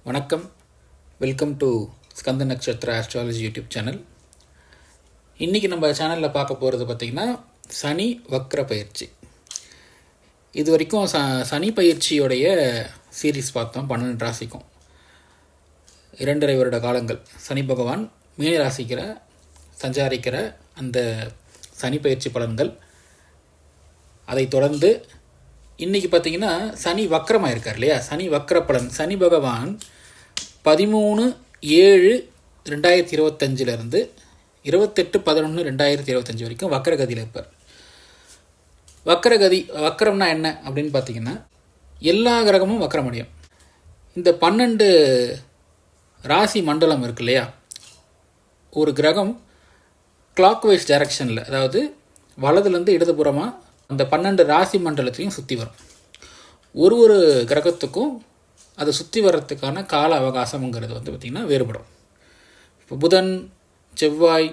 வணக்கம். Welcome to Skanda நட்சத்திர astrology YouTube channel. இன்றைக்கி நம்ம சேனலில் பார்க்க போகிறது பார்த்திங்கன்னா சனி வக்ர பயிற்சி. இது வரைக்கும் சனி பயிற்சியோடைய சீரீஸ் பார்த்தோம். 12 ராசிக்கும் 2.5 வருட காலங்கள் சனி பகவான் மீன ராசிக்கிற சஞ்சாரிக்கிற அந்த சனி பயிற்சி பலன்கள். அதை தொடர்ந்து இன்றைக்கி பார்த்திங்கன்னா சனி வக்ரமாக இருக்கார் இல்லையா, சனி வக்ர பலன். சனி பகவான் 13/7/2025 28/11/2025 வரைக்கும் வக்ரகதியில் இருப்பார். வக்ரம்னா என்ன அப்படின்னு பார்த்தீங்கன்னா, எல்லா கிரகமும் வக்ரமடையும். இந்த 12 ராசி மண்டலம் இருக்கு இல்லையா, ஒரு கிரகம் கிளாக் வைஸ் டைரக்ஷனில், அதாவது வலதுலேருந்து இடதுபுறமாக அந்த 12 ராசி மண்டலத்தையும் சுற்றி வரும். ஒரு கிரகத்துக்கும் அதை சுற்றி வர்றதுக்கான கால அவகாசம்ங்கிறது பார்த்திங்கன்னா வேறுபடும். இப்போ புதன், செவ்வாய்,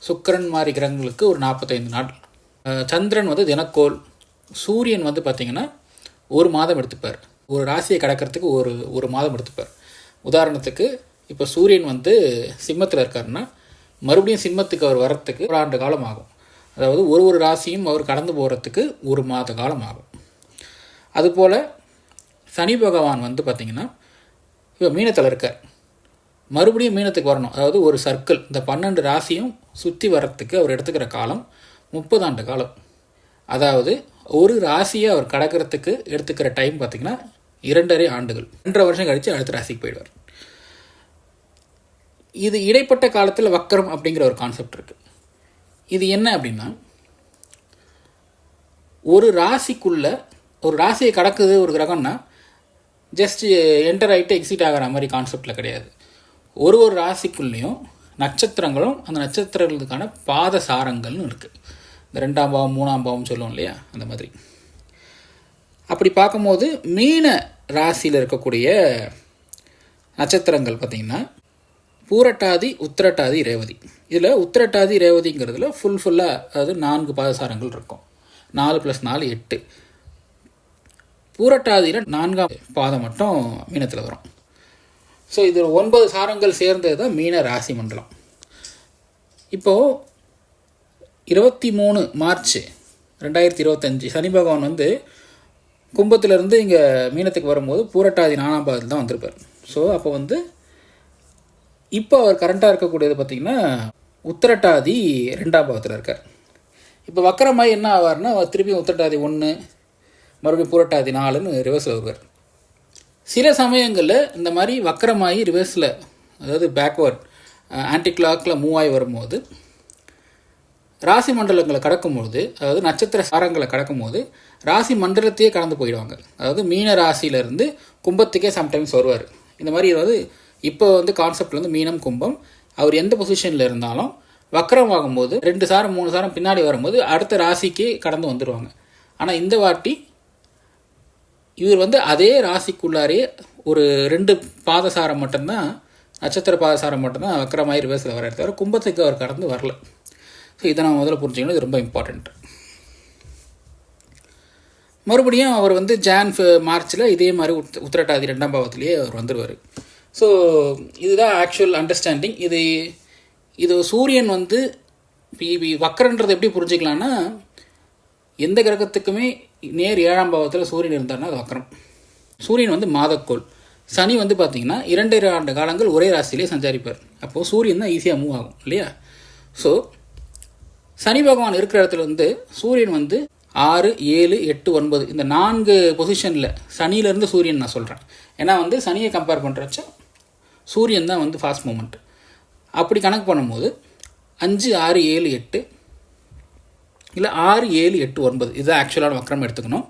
சுக்கிரன் மாதிரி கிரகங்களுக்கு ஒரு 45 நாள். சந்திரன் தினக்கோள். சூரியன் பார்த்திங்கன்னா 1 மாதம் எடுத்துப்பார். ஒரு ராசியை கடக்கிறதுக்கு ஒரு மாதம் எடுத்துப்பார். உதாரணத்துக்கு இப்போ சூரியன் சிம்மத்தில் இருக்காருன்னா மறுபடியும் சிம்மத்துக்கு அவர் வர்றதுக்கு 1 ஆண்டு காலம் ஆகும். அதாவது ஒரு ராசியும் அவர் கடந்து போகிறதுக்கு 1 மாத காலம் ஆகும். அதுபோல் சனி பகவான் பார்த்திங்கன்னா இப்போ மீனத்தில் இருக்கார், மறுபடியும் மீனத்துக்கு வரணும். அதாவது ஒரு சர்க்கிள், இந்த 12 ராசியும் சுற்றி வர்றதுக்கு அவர் எடுத்துக்கிற காலம் 30 ஆண்டு காலம். அதாவது ஒரு ராசியை அவர் கடக்கிறதுக்கு எடுத்துக்கிற டைம் பார்த்திங்கன்னா 2.5 ஆண்டுகள். 2.5 வருஷம் கழித்து அடுத்த ராசிக்கு போயிடுவார். இது இடைப்பட்ட காலத்தில் வக்கரம் அப்படிங்கிற ஒரு கான்செப்ட் இருக்குது. இது என்ன அப்படின்னா, ஒரு ராசிக்குள்ளே ஒரு ராசியை கடக்குது ஒரு கிரகம்னா ஜஸ்ட் என்டர் ஆகிட்டு எக்ஸிட் ஆகிற மாதிரி கான்செப்டில் கிடையாது. ஒரு ராசிக்குள்ளேயும் நட்சத்திரங்களும் அந்த நட்சத்திரங்களுக்கான பாத சாரங்கள்னு இருக்குது. இந்த 2ஆம் பாவம் 3ஆம் பாவம் சொல்லுவோம் இல்லையா, அந்த மாதிரி. அப்படி பார்க்கும்போது மீன ராசியில் இருக்கக்கூடிய நட்சத்திரங்கள் பார்த்திங்கன்னா பூரட்டாதி, உத்திரட்டாதி, ரேவதி. இதில் உத்திரட்டாதி ரேவதிங்கிறதுல ஃபுல்லாக அதாவது 4 பாதசாரங்கள் இருக்கும். 4 + 4 8. பூரட்டாதியில் 4ஆம் பாதம் மட்டும் மீனத்தில் வரும். ஸோ இது 9 சாரங்கள் சேர்ந்தது தான் மீன ராசி மண்டலம். இப்போது 23 மார்ச் 2025 சனி பகவான் கும்பத்திலேருந்து இங்கே மீனத்துக்கு வரும்போது பூரட்டாதி 4ஆம் பாதத்தில் தான் வந்திருப்பார். ஸோ அப்போ இப்போ அவர் கரண்ட்டாக இருக்கக்கூடியது பார்த்திங்கன்னா உத்திரட்டாதி 2ஆம் பாவத்தில் இருக்கார். இப்போ வக்கரமாய் என்ன ஆவார்னா, திருப்பியும் உத்திரட்டாதி 1, மறுபடியும் பூரட்டாதி 4ன்னு ரிவர்ஸில் வருவார். சில சமயங்களில் இந்த மாதிரி வக்கரமாகி ரிவர்ஸில், அதாவது பேக்வர்ட் ஆன்டி கிளாக்கில் மூவ் ஆகி வரும்போது ராசி மண்டலங்களை கடக்கும்போது, அதாவது நட்சத்திர சாரங்களை கடக்கும்போது ராசி மண்டலத்தையே கடந்து போயிடுவாங்க. அதாவது மீன ராசியிலேருந்து கும்பத்துக்கே சம்டைம்ஸ் வருவார். இந்த மாதிரி இப்போ கான்செப்ட் மீனம் கும்பம், அவர் எந்த பொசிஷனில் இருந்தாலும் வக்கரம் ஆகும்போது 2 சாரம் 3 சாரம் பின்னாடி வரும்போது அடுத்த ராசிக்கு கடந்து வந்துடுவாங்க. ஆனால் இந்த வாட்டி இவர் அதே ராசிக்குள்ளாரே ஒரு 2 பாதசாரம் மட்டும்தான், நட்சத்திர பாதசாரம் மட்டும்தான் வக்கரமாயி ரிவர்ஸில் வர தவிர கும்பத்துக்கு அவர் கடந்து வரல. ஸோ இதை நான் முதல்ல புரிஞ்சுக்கணும், இது ரொம்ப இம்பார்ட்டண்ட். மறுபடியும் அவர் மார்ச்சில் இதே மாதிரி உத்திரட்டாதி 2ஆம் பாவத்திலேயே அவர் வந்துடுவார். ஸோ இதுதான் ஆக்சுவல் அண்டர்ஸ்டாண்டிங். இது சூரியன் வக்கரன்றது எப்படி புரிஞ்சிக்கலான்னா, எந்த கிரகத்துக்குமே நேர் 7ஆம் பாவத்தில் சூரியன் இருந்தார்னா அது வக்கரம். சூரியன் மாதக்கோள். சனி பார்த்திங்கன்னா 2.5 ஆண்டு காலங்கள் ஒரே ராசியிலே சஞ்சாரிப்பார். அப்போது சூரியன் தான் ஈஸியாக மூவ் ஆகும் இல்லையா. ஸோ சனி பகவான் இருக்கிற இடத்துல சூரியன் 6, 7, 8, 9 இந்த 4 பொசிஷனில் சனியிலேருந்து சூரியன் நான் சொல்கிறேன். ஏன்னா சனியை கம்பேர் பண்ணுறச்ச சூரியன் தான் ஃபாஸ்ட் மூமெண்ட். அப்படி கணக்கு பண்ணும்போது 5, 6, 7, 8 இல்லை 6, 7, 8, 9 இதுதான் ஆக்சுவலான வக்கரம் எடுத்துக்கணும்.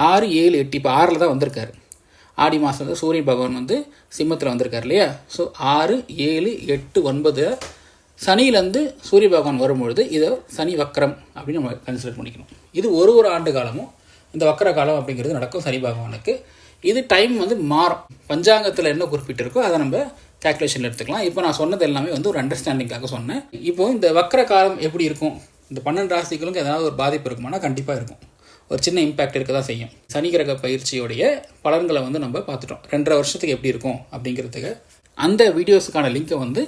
6, 7, 8 இப்போ 6ல் தான் வந்திருக்காரு. ஆடி மாதம் சூரிய பகவான் சிம்மத்தில் வந்திருக்காரு இல்லையா. ஸோ 6, 7, 8, 9 சனியிலேருந்து சூரிய பகவான் வரும்பொழுது இதை சனி வக்கரம் அப்படின்னு நம்ம கன்சிடர் பண்ணிக்கணும். இது ஒரு ஆண்டு காலமும் இந்த வக்கர காலம் அப்படிங்கிறது நடக்கும் சனி பகவானுக்கு. இது டைம் மாறும். பஞ்சாங்கத்தில் என்ன குறிப்பிட்டிருக்கோ அதை நம்ம கேல்குலேஷனில் எடுத்துக்கலாம். இப்போ நான் சொன்னது எல்லாமே ஒரு அண்டர்ஸ்டாண்டிங்காக சொன்னேன். இப்போது இந்த வக்கர காலம் எப்படி இருக்கும், இந்த 12 ராசிகளுக்கு ஏதாவது ஒரு பாதிப்பு இருக்குமானா கண்டிப்பாக இருக்கும். ஒரு சின்ன இம்பேக்ட் இருக்க தான் செய்யும். சனி கிரக பயிற்சியோடைய பலன்களை வந்து நம்ம பார்த்துட்டோம். 2.5 வருஷத்துக்கு எப்படி இருக்கும் அப்படிங்கிறதுக்கு அந்த வீடியோஸுக்கான லிங்க்கை வந்து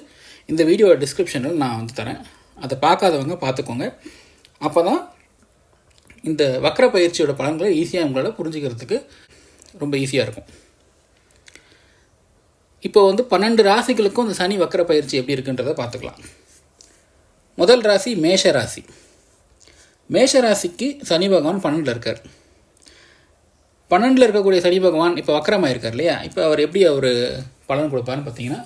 இந்த வீடியோ டிஸ்கிரிப்ஷனில் நான் வந்து தரேன். அதை பார்க்காதவங்க பார்த்துக்கோங்க. அப்போ தான் இந்த வக்ர பயிற்சியோட பலன்களை ஈஸியாக உங்களால் புரிஞ்சுக்கிறதுக்கு ரொம்ப ஈஸியாக இருக்கும். இப்போ வந்து 12 ராசிகளுக்கும் இந்த சனி வக்ர பயிற்சி எப்படி இருக்குன்றதை பார்த்துக்கலாம். முதல் ராசி மேஷ ராசி. மேஷ ராசிக்கு சனி பகவான் 12 இருக்கார். 12 இருக்கக்கூடிய சனி பகவான் இப்போ வக்ரமாக இருக்கார் இல்லையா? இப்போ அவர் எப்படி அவர் பலன் கொடுப்பாருன்னு பார்த்தீங்கன்னா,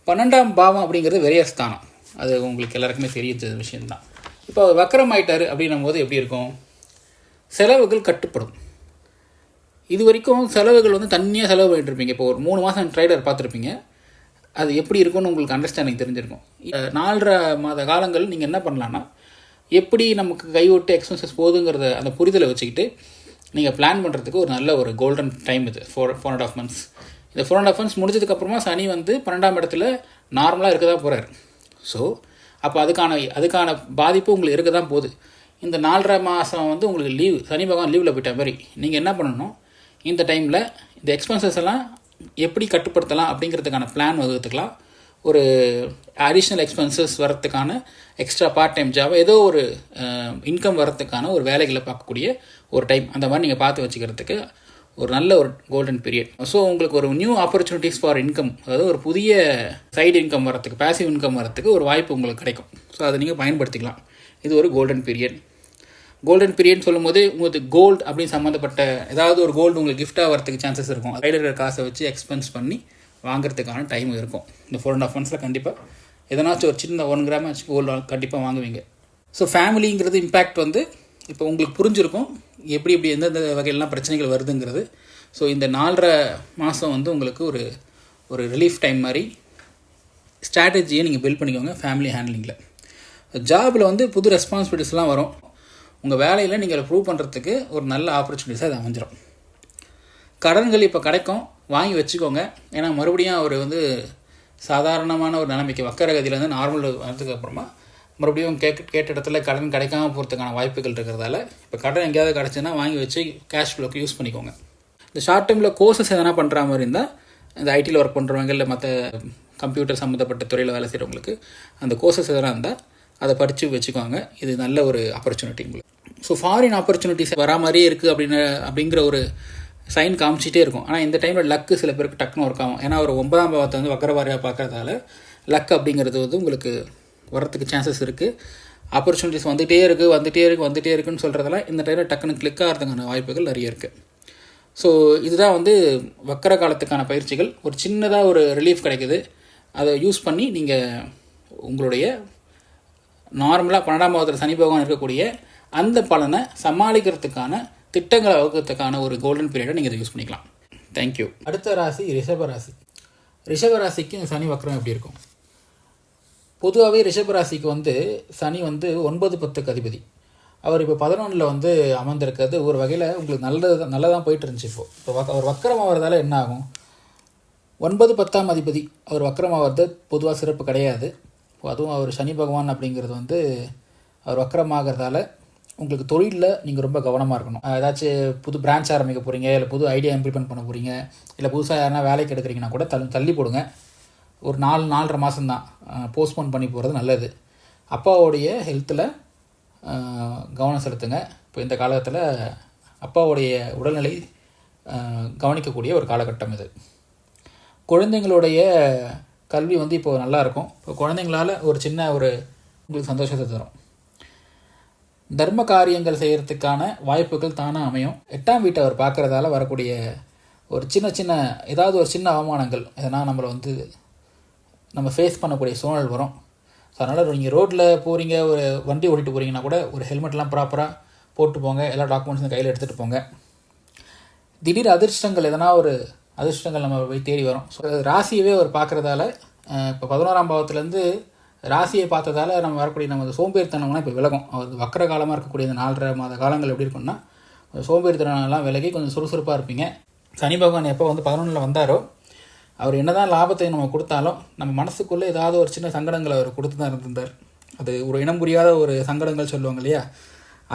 12ஆம் பாவம் அப்படிங்கிறது விரயஸ்தானம். அது உங்களுக்கு எல்லாருக்குமே தெரிஞ்ச விஷயம்தான். இப்போ அவர் வக்ரம் ஆயிட்டார் அப்படின்னும் போது எப்படி இருக்கும்? செலவுகள் கட்டுப்படும். இது வரைக்கும் செலவுகள் வந்து தனியாக செலவு பண்ணிட்டு இருப்பீங்க. இப்போ ஒரு 3 மாதம் ட்ரைலர் பார்த்துருப்பீங்க. அது எப்படி இருக்கும்னு உங்களுக்கு அண்டர்ஸ்டாண்டிங் தெரிஞ்சிருக்கும். 4.5 மாத காலங்கள் நீங்கள் என்ன பண்ணலான்னா, எப்படி நமக்கு கைவிட்டு எக்ஸ்பென்சஸ் போகுதுங்கிறத அந்த புரிதலை வச்சுக்கிட்டு நீங்கள் பிளான் பண்ணுறதுக்கு ஒரு நல்ல ஒரு கோல்டன் டைம் இது. 4.5 months. இந்த 4.5 months முடிஞ்சதுக்கப்புறமா சனி வந்து 12ஆம் இடத்துல நார்மலாக இருக்க தான் போகிறார். ஸோ அப்போ அதுக்கான பாதிப்பு உங்களுக்கு இருக்க தான் போகுது. இந்த 4.5 மாதம் வந்து உங்களுக்கு லீவ், சனி பகவான் லீவில் போயிட்ட மாதிரி நீங்கள் என்ன பண்ணணும், இந்த டைமில் இந்த எக்ஸ்பென்சஸ் எல்லாம் எப்படி கட்டுப்படுத்தலாம் அப்படிங்கிறதுக்கான பிளான் வகுத்துக்கலாம். ஒரு அடிஷ்னல் எக்ஸ்பென்சஸ் வரத்துக்கான எக்ஸ்ட்ரா பார்ட் டைம் ஜாப், ஏதோ ஒரு இன்கம் வரத்துக்கான ஒரு வேலைகளை பார்க்கக்கூடிய ஒரு டைம், அந்த மாதிரி நீங்கள் பார்த்து வச்சுக்கிறதுக்கு ஒரு நல்ல ஒரு கோல்டன் பீரியட். ஸோ உங்களுக்கு ஒரு நியூ ஆப்பர்ச்சுனிட்டிஸ் ஃபார் இன்கம், அதாவது ஒரு புதிய சைடு இன்கம் வரத்துக்கு, பேசிவ் இன்கம் வரத்துக்கு ஒரு வாய்ப்பு உங்களுக்கு கிடைக்கும். ஸோ அதை நீங்கள் பயன்படுத்திக்கலாம். இது ஒரு கோல்டன் பீரியட். கோல்டன் பீரியட் சொல்லும் போது உங்களுக்கு கோல்டு அப்படின்னு சம்மந்தப்பட்ட ஏதாவது ஒரு கோல்டு உங்களுக்கு கிஃப்டாக வரத்துக்கு சான்சஸ் இருக்கும். கையில் இருக்கிற காசை வச்சு எக்ஸ்பென்ஸ் பண்ணி வாங்குறதுக்கான டைம் இருக்கும். இந்த 4.5 months கண்டிப்பாக எதனாச்சும் ஒரு சின்ன 1 கிராம் கோல்டு கண்டிப்பாக வாங்குவீங்க. ஸோ ஃபேமிலிங்கிறது இம்பேக்ட் வந்து இப்போ உங்களுக்கு புரிஞ்சிருக்கும், எப்படி எந்தெந்த வகையிலாம் பிரச்சனைகள் வருதுங்கிறது. ஸோ இந்த 4.5 மாதம் வந்து உங்களுக்கு ஒரு ரிலீஃப் டைம் மாதிரி ஸ்ட்ராட்டஜியை நீங்கள் பில்ட் பண்ணிக்கோங்க ஃபேமிலி ஹேண்ட்லிங்கில். ஜாபில் வந்து புது ரெஸ்பான்சிபிலிட்டிஸ்லாம் வரும். உங்கள் வேலையில் நீங்கள் அதை ப்ரூவ் பண்ணுறதுக்கு ஒரு நல்ல ஆப்பர்ச்சுனிட்டிஸாக அது அமைஞ்சிடும். கடன்கள் இப்போ கிடைக்கும், வாங்கி வச்சுக்கோங்க. ஏன்னா மறுபடியும் அவர் வந்து சாதாரணமான ஒரு நிலைமைக்கு வக்கரகதியிலேருந்து நார்மல் வரதுக்கு அப்புறமா மறுபடியும் கேட்ட இடத்துல கடன் கிடைக்காம போகிறதுக்கான வாய்ப்புகள் இருக்கிறதால இப்போ கடன் எங்கேயாவது கிடச்சுன்னா வாங்கி வச்சு கேஷ் ஃப்ளோக்கு யூஸ் பண்ணிக்கோங்க. இந்த ஷார்ட் டைமில் கோர்சஸ் எதனா பண்ணுற மாதிரி இருந்தால், இந்த ஐடியில் ஒர்க் பண்ணுறவங்க இல்லை மற்ற கம்ப்யூட்டர் சம்மந்தப்பட்ட துறையில் வேலை செய்கிறவங்களுக்கு அந்த கோர்சஸ் எதனா இருந்தால் அதை படித்து வச்சுக்கோங்க. இது நல்ல ஒரு ஆப்பர்ச்சுனிட்டி உங்களுக்கு. ஸோ ஃபாரின் ஆப்பர்ச்சுனிட்டிஸ் வரா மாதிரியே இருக்குது அப்படிங்கிற ஒரு சைன் காமிச்சிட்டே இருக்கும். ஆனால் இந்த டைமில் லக்கு சில பேருக்கு டக்குன்னு ஒர்க் ஆகும். ஏன்னா ஒரு 9ஆம் பாவத்தை வந்து வக்கரவாரியாக பார்க்குறதால லக் அப்படிங்கிறது வந்து உங்களுக்கு வரத்துக்கு சான்சஸ் இருக்குது. ஆப்பர்ச்சுனிட்டிஸ் வந்துகிட்டே இருக்குன்னு சொல்கிறதெல்லாம் இந்த டைமில் டக்குன்னு கிளிக் ஆகிறதுக்கான வாய்ப்புகள் நிறைய இருக்குது. ஸோ இதுதான் வந்து வக்கர காலத்துக்கான பயிற்சிகள். ஒரு சின்னதாக ஒரு ரிலீஃப் கிடைக்குது. அதை யூஸ் பண்ணி நீங்கள் உங்களுடைய நார்மலாக 12ஆம் பாவத்தில் சனி பகவான் இருக்கக்கூடிய அந்த பலனை சமாளிக்கிறதுக்கான திட்டங்களை வகுக்கிறதுக்கான ஒரு கோல்டன் பீரியடை நீங்கள் இதை யூஸ் பண்ணிக்கலாம். தேங்க்யூ. அடுத்த ராசி ரிஷபராசி. ரிஷபராசிக்கு சனி வக்ரம் எப்படி இருக்கும்? பொதுவாகவே ரிஷபராசிக்கு வந்து சனி வந்து 9-10க்கு அதிபதி. அவர் இப்போ 11ல் வந்து அமர்ந்திருக்கிறது ஒரு வகையில் உங்களுக்கு நல்லதான் போயிட்டு இருந்துச்சு. இப்போ அவர் வக்கரம் ஆகிறதால என்ன ஆகும்? 9-10ஆம் அதிபதி அவர் வக்கரம் ஆகிறது பொதுவாக சிறப்பு கிடையாது. அதுவும் அவர் சனி பகவான் அப்படிங்கிறது வந்து அவர் வக்கரமாகிறதால உங்களுக்கு தொழிலில் நீங்கள் ரொம்ப கவனமாக இருக்கணும். ஏதாச்சும் புது பிரான்ச் ஆரம்பிக்க போகிறீங்க, இல்லை புது ஐடியா இம்ப்ளிமெண்ட் பண்ண போகிறீங்க, இல்லை புதுசாக யாருனா வேலைக்கு எடுக்கிறீங்கன்னா கூட தள்ளி போடுங்க. ஒரு 4-4.5 மாதம் தான் போஸ்ட்போன் பண்ணி போகிறது நல்லது. அப்பாவுடைய ஹெல்த்தில் கவனம் செலுத்துங்க. இப்போ இந்த காலத்தில் அப்பாவுடைய உடல்நிலை கவனிக்கக்கூடிய ஒரு காலகட்டம் இது. குழந்தைங்களுடைய கல்வி வந்து இப்போது நல்லாயிருக்கும். இப்போ குழந்தைங்களால் ஒரு சின்ன உங்களுக்கு சந்தோஷத்தை தரும். தர்ம காரியங்கள் செய்கிறதுக்கான வாய்ப்புகள் தானாக அமையும். 8ஆம் வீட்டை அவர் பார்க்குறதால வரக்கூடிய ஒரு சின்ன ஏதாவது ஒரு சின்ன அவமானங்கள் எதனால் நம்ம ஃபேஸ் பண்ணக்கூடிய சூழல் வரும். ஸோ அதனால் நீங்கள் ரோட்டில் போகிறீங்க, ஒரு வண்டி ஓட்டிகிட்டு போகிறீங்கன்னா கூட ஒரு ஹெல்மெட்லாம் ப்ராப்பராக போட்டு போங்க. எல்லா டாக்குமெண்ட்ஸும் கையில் எடுத்துகிட்டு போங்க. திடீர் அதிர்ஷ்டங்கள் எதனா ஒரு அதிர்ஷ்டங்கள் நம்ம போய் தேடி வரும். ஸோ ராசியவே அவர் பார்க்குறதால இப்போ 11ஆம் பாவத்துலேருந்து ராசியை பார்த்ததால நம்ம வரக்கூடிய நம்ம சோம்பேறித்தனம்னா இப்போ விலகும். அவர் வக்கர காலமாக இருக்கக்கூடிய இந்த 4.5 மாத காலங்கள் எப்படி இருக்குன்னா சோம்பேறித்தனம்லாம் விலகி கொஞ்சம் சுறுசுறுப்பாக இருப்பீங்க. சனி பகவான் எப்போ வந்து 11ல் வந்தாரோ அவர் என்ன தான் லாபத்தை நம்ம கொடுத்தாலும் நம்ம மனசுக்குள்ளே ஏதாவது ஒரு சின்ன சங்கடங்களை அவர் கொடுத்து தான் இருந்திருந்தார். அது ஒரு இனம் புரியாத ஒரு சங்கடங்கள் சொல்லுவாங்க இல்லையா,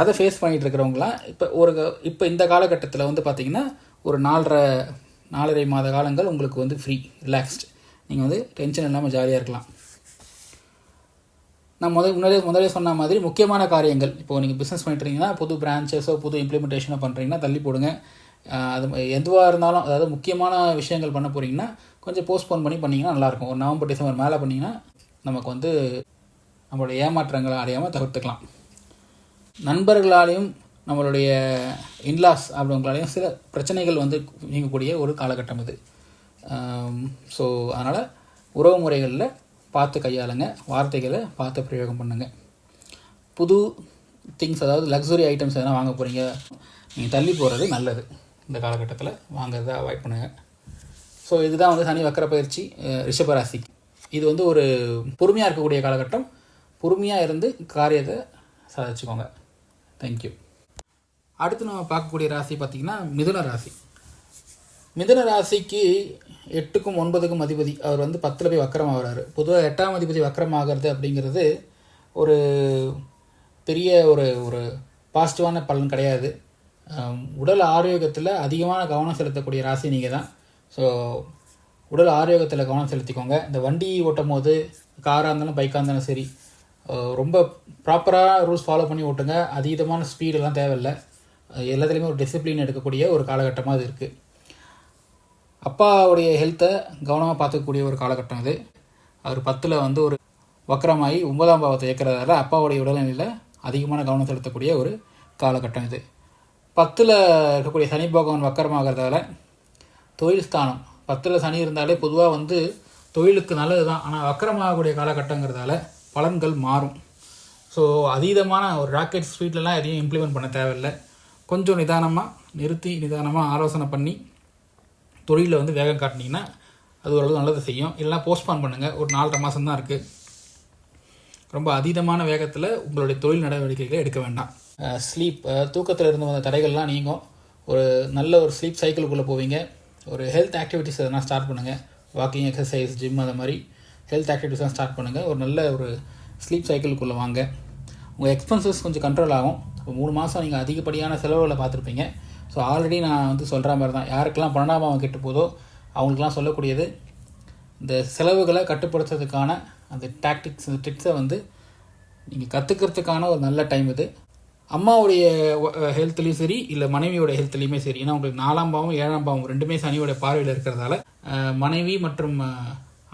அதை ஃபேஸ் பண்ணிகிட்டு இருக்கிறவங்களாம் இப்போ இந்த காலகட்டத்தில் வந்து பார்த்திங்கன்னா ஒரு 4.5 மாத காலங்கள் உங்களுக்கு வந்து ஃப்ரீ, ரிலாக்ஸ்டு. நீங்கள் வந்து டென்ஷன் இல்லாமல் ஜாலியாக இருக்கலாம். நான் முதலே சொன்ன மாதிரி முக்கியமான காரியங்கள், இப்போது நீங்கள் பிஸ்னஸ் பண்ணிட்டுருந்தீங்கன்னா புது பிரான்ச்சஸோ புது இம்ப்ளிமெண்டேஷனோ பண்ணுறீங்கன்னா தள்ளி போடுங்க. அது எதுவாக இருந்தாலும், அதாவது முக்கியமான விஷயங்கள் பண்ண போகிறீங்கன்னா கொஞ்சம் போஸ்ட்போன் பண்ணிங்கன்னா நல்லாயிருக்கும். ஒரு நவம்பர் டிசம்பர் மேலே பண்ணிங்கன்னா நமக்கு வந்து நம்மளுடைய ஏமாற்றங்களை அடையாமல் தவிர்த்துக்கலாம். நண்பர்களாலேயும் நம்மளுடைய இன்லாஸ் அப்படிங்களாலேயும் சில பிரச்சனைகள் வந்து நீங்கக்கூடிய ஒரு காலகட்டம் இது. ஸோ அதனால் உறவு முறைகளில் பார்த்து கையாளுங்க, வார்த்தைகளை பார்த்து பிரயோகம் பண்ணுங்கள். புது திங்ஸ், அதாவது லக்ஸுரி ஐட்டம்ஸ் எதனா வாங்க போகிறீங்க, நீங்கள் தள்ளி போகிறது நல்லது. இந்த காலகட்டத்தில் வாங்கிறத அவாய்ட் பண்ணுங்கள். ஸோ இதுதான் வந்து சனி வக்கர பயிற்சி ரிஷபராசிக்கு. இது வந்து ஒரு பொறுமையாக இருக்கக்கூடிய காலகட்டம். பொறுமையாக இருந்து காரியத்தை சாதிச்சுக்கோங்க. தேங்க்யூ. அடுத்து நம்ம பார்க்கக்கூடிய ராசி பார்த்திங்கன்னா மிதுன ராசி. மிதுன ராசிக்கு 8க்கும் 9க்கும் அதிபதி அவர் வந்து 10ல் போய் வக்கரம் ஆகிறாரு. பொதுவாக 8ஆம் அதிபதி வக்கரம் ஆகிறது அப்படிங்கிறது ஒரு பெரிய ஒரு பாசிட்டிவான பலன் கிடையாது. உடல் ஆரோக்கியத்தில் அதிகமான கவனம் செலுத்தக்கூடிய ராசி நீங்கள் தான். ஸோ உடல் ஆரோக்கியத்தில் கவனம் செலுத்திக்கோங்க. இந்த வண்டி ஓட்டும் போது, காராக இருந்தாலும் பைக்காக இருந்தாலும் சரி, ரொம்ப ப்ராப்பராக ரூல்ஸ் ஃபாலோ பண்ணி ஓட்டுங்க. அதீதமான ஸ்பீடெல்லாம் தேவையில்லை. எல்லாத்துலேயுமே ஒரு டிசிப்ளின் எடுக்கக்கூடிய ஒரு காலகட்டமாக அது இருக்குது. அப்பாவுடைய ஹெல்த்தை கவனமாக பார்த்துக்கக்கூடிய ஒரு காலகட்டம் இது. அவர் 10ல் வந்து ஒரு வக்கரமாகி 9ஆம் பாவத்தை இயக்கிறதால அப்பாவுடைய உடல்நிலையில் அதிகமான கவனம் செலுத்தக்கூடிய ஒரு காலகட்டம் இது. 10ல் இருக்கக்கூடிய சனி பகவான் வக்கரமாகிறதால தொழில் ஸ்தானம், 10ல் சனி இருந்தாலே பொதுவாக வந்து தொழிலுக்கு நல்லது தான். ஆனால் வக்கரமாகக்கூடிய காலகட்டங்கிறதால பலன்கள் மாறும். ஸோ அதீதமான ஒரு ராக்கெட் ஸ்பீட்லலாம் எதையும் இம்ப்ளிமெண்ட் பண்ண தேவையில்லை. கொஞ்சம் நிதானமாக ஆலோசனை பண்ணி தொழிலில் வந்து வேகம் காட்டினீங்கன்னா அது ஓரளவு நல்லது செய்யும். இல்லைனா போஸ்ட்பான் பண்ணுங்கள். ஒரு 4.5 மாதம் தான் இருக்குது. ரொம்ப அதீதமான வேகத்தில் உங்களுடைய தொழில் நடவடிக்கைகளை எடுக்க வேண்டாம். ஸ்லீப், தூக்கத்தில் இருந்து வந்த தடைகள்லாம் நீங்கும். ஒரு நல்ல ஒரு ஸ்லீப் சைக்கிளுக்குள்ளே போவீங்க. ஒரு ஹெல்த் ஆக்டிவிட்டிஸ் எதனா ஸ்டார்ட் பண்ணுங்கள். வாக்கிங், எக்ஸசைஸ், ஜிம், அது மாதிரி ஹெல்த் ஆக்டிவிட்டிஸ்லாம் ஸ்டார்ட் பண்ணுங்கள். ஒரு நல்ல ஒரு ஸ்லீப் சைக்கிளுக்குள்ளே வாங்க. உங்கள் எக்ஸ்பென்சஸ் கொஞ்சம் கண்ட்ரோல் ஆகும். இப்போ 3 மாதம் நீங்கள் அதிகப்படியான செலவுகளை பார்த்துருப்பீங்க. ஸோ ஆல்ரெடி நான் வந்து சொல்கிற மாதிரி தான், யாருக்கெல்லாம் 12ஆம் பாவம் கெட்டு போதோ அவங்களுக்கெல்லாம் சொல்லக்கூடியது, இந்த செலவுகளை கட்டுப்படுத்துறதுக்கான அந்த டாக்டிக்ஸ், அந்த ட்ரிக்ஸை வந்து நீங்கள் கற்றுக்கிறதுக்கான ஒரு நல்ல டைம் இது. அம்மாவுடைய ஹெல்த்லேயும் சரி, இல்லை மனைவியோட ஹெல்த்லேயுமே சரி. ஏன்னா உங்களுக்கு 4ஆம் பாவம் 7ஆம் பாவம் ரெண்டுமே சனியோட பார்வையில் இருக்கிறதால மனைவி மற்றும்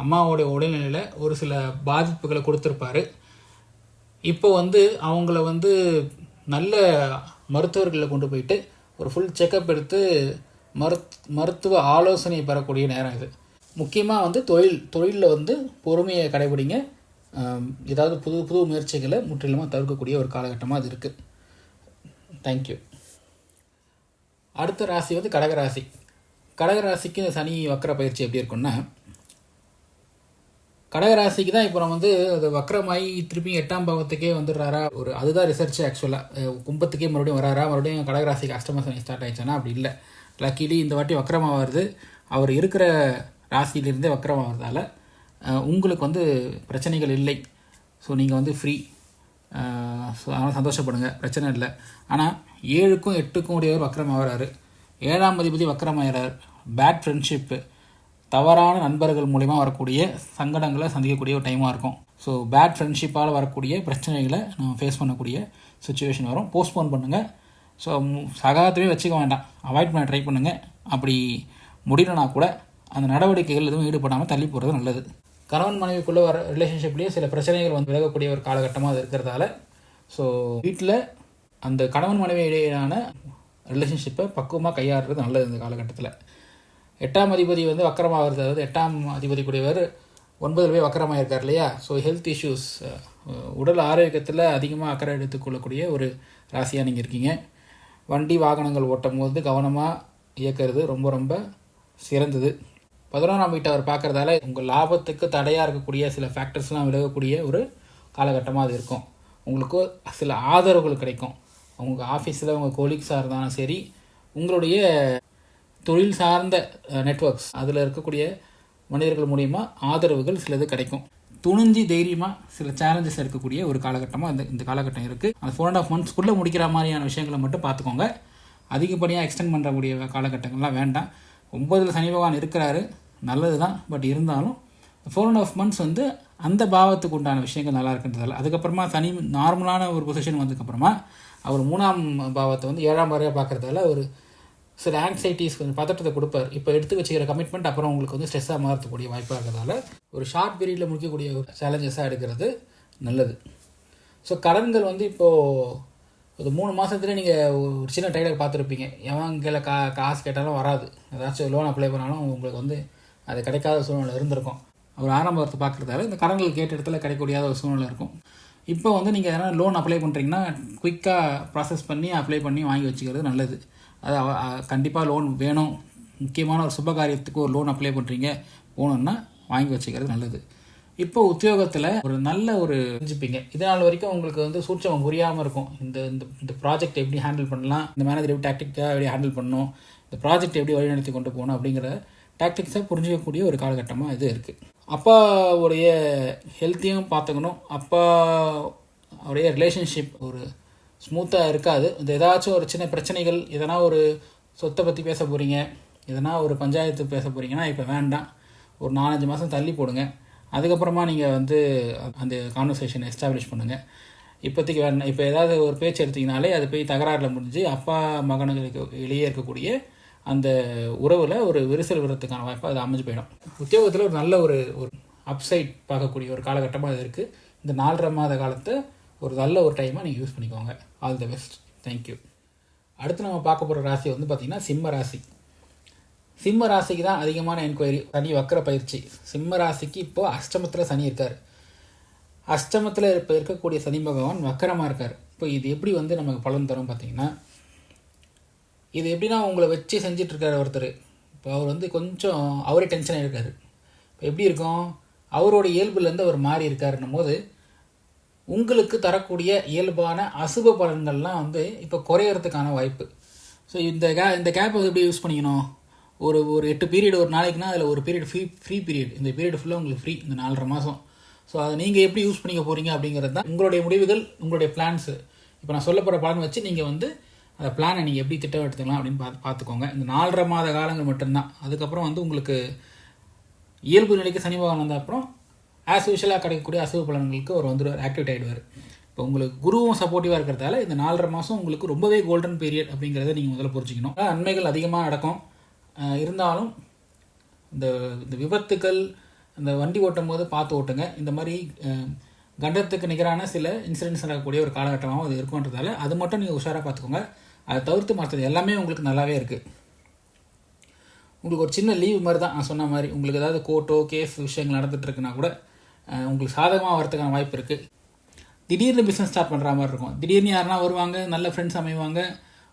அம்மாவோடைய உடல்நிலையில் ஒரு சில பாதிப்புகளை கொடுத்துருப்பாரு. இப்போ வந்து அவங்கள வந்து நல்ல மருத்துவர்களை கொண்டு போயிட்டு ஒரு ஃபுல் செக்கப் எடுத்து மருத்துவ ஆலோசனை பெறக்கூடிய நேரம் இது. முக்கியமாக வந்து தொழிலில் வந்து பொறுமையை கடைபிடிங்க. ஏதாவது புது முயற்சிகளை முற்றிலுமாக தவிர்க்கக்கூடிய ஒரு காலகட்டமாக அது இருக்குது. தேங்க்யூ. அடுத்த ராசி வந்து கடகராசி. கடகராசிக்கு இந்த சனி வக்கர பயிற்சி எப்படி இருக்குன்னா, கடகராசிக்கு தான் இப்போ நம்ம வந்து அது வக்கரமாகி திருப்பி 8ஆம் பாவத்துக்கே வந்துடுறாரா, அதுதான் ரிசர்ச். ஆக்சுவலாக கும்பத்துக்கே மறுபடியும் வராரா, மறுபடியும் கடகராசிக்கு அஷ்டம சனி ஸ்டார்ட் ஆயிடுச்சானா அப்படி இல்லை. லக்கிலி இந்த வாட்டி வக்கரமாக வருது. அவர் இருக்கிற ராசியிலிருந்தே வக்கரமாக வரதால உங்களுக்கு வந்து பிரச்சனைகள் இல்லை. ஸோ நீங்கள் வந்து ஃப்ரீ. ஸோ அதனால் சந்தோஷப்படுங்க, பிரச்சனை இல்லை. ஆனால் 7க்கும் 8க்கும் உடையவர் வக்கரமாக வராரு. 7ஆம் அதிபதி வக்கரமாகிறார். பேட் ஃப்ரெண்ட்ஷிப்பு, தவறான நண்பர்கள் மூலிமா வரக்கூடிய சங்கடங்களை சந்திக்கக்கூடிய ஒரு டைமாக இருக்கும். ஸோ பேட் ஃப்ரெண்ட்ஷிப்பால் வரக்கூடிய பிரச்சனைகளை நம்ம ஃபேஸ் பண்ணக்கூடிய சுச்சுவேஷன் வரும். போஸ்ட்போன் பண்ணுங்கள். ஸோ சகாயத்தவே வச்சுக்க வேண்டாம், அவாய்ட் பண்ண ட்ரை பண்ணுங்கள். அப்படி முடியலனா கூட அந்த நடவடிக்கைகள் எதுவும் ஈடுபடாமல் தள்ளி போகிறது நல்லது. கணவன் மனைவிக்குள்ளே வர ரிலேஷன்ஷிப்லேயே சில பிரச்சனைகள் வந்து விலகக்கூடிய ஒரு காலகட்டமாக அது இருக்கிறதால, ஸோ வீட்டில் அந்த கணவன் மனைவி இடையிலான ரிலேஷன்ஷிப்பை பக்குவமாக கையாடுறது நல்லது இந்த காலகட்டத்தில். 8ஆம் அதிபதி வந்து வக்கரமாகிறது, அதாவது 8ஆம் அதிபதி கூடியவர் 9ல் போய் வக்கரமாக இருக்கார் இல்லையா. ஸோ ஹெல்த் இஷ்யூஸ், உடல் ஆரோக்கியத்தில் அதிகமாக அக்கறை எடுத்துக்கொள்ளக்கூடிய ஒரு ராசியாக நீங்கள் இருக்கீங்க. வண்டி வாகனங்கள் ஓட்டும் போது கவனமாக இயக்கிறது ரொம்ப ரொம்ப சிறந்தது. 11ஆம் வீட்டை அவர் பார்க்குறதால உங்கள் லாபத்துக்கு தடையாக இருக்கக்கூடிய சில ஃபேக்டர்ஸ்லாம் விலகக்கூடிய ஒரு காலகட்டமாக அது இருக்கும். உங்களுக்கு சில ஆதரவுகள் கிடைக்கும். உங்கள் ஆஃபீஸில் உங்கள் கொலீக்ஸாக இருந்தாலும் சரி, உங்களுடைய தொழில் சார்ந்த நெட்வொர்க்ஸ் அதில் இருக்கக்கூடிய மனிதர்கள் மூலிமா ஆதரவுகள் சிலது கிடைக்கும். துணிஞ்சு தைரியமாக சில சேலஞ்சஸ் இருக்கக்கூடிய ஒரு காலகட்டமாக இந்த காலகட்டம் இருக்குது. அந்த 4.5 monthsக்குள்ளே முடிக்கிற மாதிரியான விஷயங்களை மட்டும் பார்த்துக்கோங்க. அதிகப்படியாக எக்ஸ்டெண்ட் பண்ணக்கூடிய காலகட்டங்கள்லாம் வேண்டாம். 9ல் சனி பகவான் இருக்கிறாரு, நல்லது தான். பட் இருந்தாலும் 4.5 months வந்து அந்த பாவத்துக்கு உண்டான விஷயங்கள் நல்லா இருக்குன்றதால, அதுக்கப்புறமா சனி நார்மலான ஒரு பொசிஷன் வந்ததுக்கப்புறமா அவர் 3ஆம் பாவத்தை வந்து 7ஆம் முறையாக பார்க்குறதால ஒரு சில ஆங்ஸைட்டிஸ் கொஞ்சம் பதட்டத்தை கொடுப்பார். இப்போ எடுத்து வச்சுக்கிற கமிட்மெண்ட் அப்புறம் உங்களுக்கு வந்து ஸ்ட்ரெஸ்ஸாக மாறக்கூடிய வாய்ப்பாக இருக்கிறதால ஒரு ஷார்ட் பீரியடில் முடிக்கக்கூடிய ஒரு சேலஞ்சஸாக எடுக்கிறது நல்லது. ஸோ கடன்கள் வந்து இப்போது ஒரு 3 மாதத்துலேயே நீங்கள் ஒரு சின்ன டைலர் பார்த்துருப்பீங்க. எவன் கீழே காசு கேட்டாலும் வராது. ஏதாச்சும் லோன் அப்ளை பண்ணாலும் உங்களுக்கு வந்து அது கிடைக்காத சூழ்நிலை இருந்திருக்கும். ஒரு ஆரம்பத்தை பார்க்குறதால இந்த கடன்கள் கேட்ட இடத்துல கிடைக்கக்கூடிய ஒரு சூழ்நிலை இருக்கும். இப்போ வந்து நீங்கள் எதனா லோன் அப்ளை பண்ணுறீங்கன்னா குயிக்காக ப்ராசஸ் பண்ணி அப்ளை பண்ணி வாங்கி வச்சுக்கிறது நல்லது. அது கண்டிப்பாக லோன் வேணும், முக்கியமான ஒரு சுப காரியத்துக்கு ஒரு லோன் அப்ளை பண்ணுறீங்க போகணுன்னா வாங்கி வச்சுக்கிறது நல்லது. இப்போ உத்தியோகத்தில் ஒரு நல்ல ஒரு செஞ்சுப்பீங்க. இதனால் வரைக்கும் உங்களுக்கு வந்து சூட்சமம் புரியாமல் இருக்கும். இந்த ப்ராஜெக்ட் எப்படி ஹேண்டில் பண்ணலாம், இந்த மேனேஜர் எப்படி டாக்டிக்காக எப்படி ஹேண்டில் பண்ணணும், இந்த ப்ராஜெக்ட் எப்படி வழிநடத்தி கொண்டு போகணும் அப்படிங்கிற டாக்டிக்ஸை புரிஞ்சிக்கக்கூடிய ஒரு காலகட்டமாக இது இருக்குது. அப்பாவுடைய ஹெல்த்தையும் பார்த்துக்கணும். அப்பாவுடைய ரிலேஷன்ஷிப் ஒரு ஸ்மூத்தாக இருக்காது. இந்த ஏதாச்சும் ஒரு சின்ன பிரச்சனைகள், எதனா ஒரு சொத்தை பற்றி பேச போகிறீங்க, எதனா ஒரு பஞ்சாயத்து பேச போகிறீங்கன்னா இப்போ வேண்டாம், ஒரு 4-5 மாதம் தள்ளி போடுங்க. அதுக்கப்புறமா நீங்கள் வந்து அந்த கான்வர்சேஷனை எஸ்டாப்ளிஷ் பண்ணுங்கள். இப்போதைக்கு வேண்டாம். இப்போ ஏதாவது ஒரு பேச்சு எடுத்திங்கனாலே அது போய் தகராறில் முடிஞ்சு அப்பா மகனுக்கு இடையே இருக்கக்கூடிய அந்த உறவில் ஒரு விரிசல் விடுறதுக்கான வாய்ப்பு அது அமைஞ்சு போயிடும். உத்தியோகத்தில் ஒரு நல்ல ஒரு அப்சைட் பார்க்கக்கூடிய ஒரு காலகட்டமாக அது இருக்குது. இந்த 4.5 மாத காலத்தை ஒரு நல்ல ஒரு டைமாக நீங்கள் யூஸ் பண்ணிக்கோங்க. All the best. தேங்க்யூ. அடுத்து நம்ம பார்க்க போகிற ராசி வந்து பார்த்திங்கன்னா சிம்ம ராசி. சிம்ம ராசிக்கு தான் அதிகமான என்கொயரி. சனி வக்கர பயிற்சி. சிம்ம ராசிக்கு இப்போது அஷ்டமத்தில் சனி இருக்கார். அஷ்டமத்தில் இப்போ இருக்கக்கூடிய சனி பகவான் வக்கரமாக இருக்கார். இப்போ இது எப்படி வந்து நமக்கு பலன் தரும் பார்த்திங்கன்னா, இது எப்படின்னா உங்களை வச்சு செஞ்சிட்ருக்கார் ஒருத்தர். இப்போ அவர் வந்து கொஞ்சம் அவரே டென்ஷன் ஆகிருக்காரு. இப்போ எப்படி இருக்கும், அவரோட இயல்புலேருந்து அவர் மாறி இருக்காருன்னும் போது உங்களுக்கு தரக்கூடிய இயல்பான அசுப பலன்கள்லாம் வந்து இப்போ குறையறதுக்கான வாய்ப்பு. ஸோ இந்த கேப்பை எப்படி யூஸ் பண்ணிக்கணும், ஒரு 8 பீரியட் ஒரு நாளைக்குன்னா அதில் ஒரு பீரியட் ஃப்ரீ பீரியட். இந்த பீரியட் ஃபுல்லாக உங்களுக்கு ஃப்ரீ, இந்த 4.5 மாதம். ஸோ அதை நீங்கள் எப்படி யூஸ் பண்ணிக்க போகிறீங்க அப்படிங்கிறது தான் உங்களுடைய முடிவுகள், உங்களுடைய பிளான்ஸு. இப்போ நான் சொல்ல போகிற பலன் வச்சு நீங்கள் வந்து அந்த பிளானை நீங்கள் எப்படி திட்டமிட்டுக்கலாம் அப்படின்னு பார்த்துக்கோங்க. இந்த 4.5 மாத காலங்கள் மட்டும்தான். அதுக்கப்புறம் வந்து உங்களுக்கு இயல்பு நிலைக்கு சனி பகவான் வந்த அப்புறம் ஆஸ் யூஷுவலாக கிடைக்கக்கூடிய அசுப பலன்களுக்கு அவர் வந்துடுவார், ஆக்டிவேட் ஆகிடுவார். இப்போ உங்களுக்கு குருவும் சப்போர்ட்டிவாக இருக்கிறதால இந்த 4.5 மாதம் உங்களுக்கு ரொம்பவே கோல்டன் பீரியட் அப்படிங்கிறத நீங்கள் முதல்ல புரிஞ்சுக்கணும். நன்மைகள் அதிகமாக நடக்கும். இருந்தாலும் இந்த விபத்துக்கள், இந்த வண்டி ஓட்டும் போது பார்த்து ஓட்டுங்க. இந்த மாதிரி கண்டத்துக்கு நிகரான சில இன்சிடென்ட்ஸ் நடக்கக்கூடிய ஒரு காலகட்டமாகவும் அது இருக்குன்றதால அது மட்டும் நீங்கள் உஷாராக பார்த்துக்கோங்க. அதை தவிர்த்து மற்றது எல்லாமே உங்களுக்கு நல்லாவே இருக்குது. உங்களுக்கு ஒரு சின்ன லீவ் மாதிரி தான். நான் சொன்ன மாதிரி உங்களுக்கு ஏதாவது கோர்ட்டோ கேஸ் விஷயங்கள் நடந்துகிட்ருக்குன்னா கூட உங்களுக்கு சாதகமாக வரதுக்கான வாய்ப்பு இருக்குது. திடீர்னு பிஸ்னஸ் ஸ்டார்ட் பண்ணுற மாதிரி இருக்கும். திடீர்னு யாருனா வருவாங்க, நல்ல ஃப்ரெண்ட்ஸ் அமைவாங்க,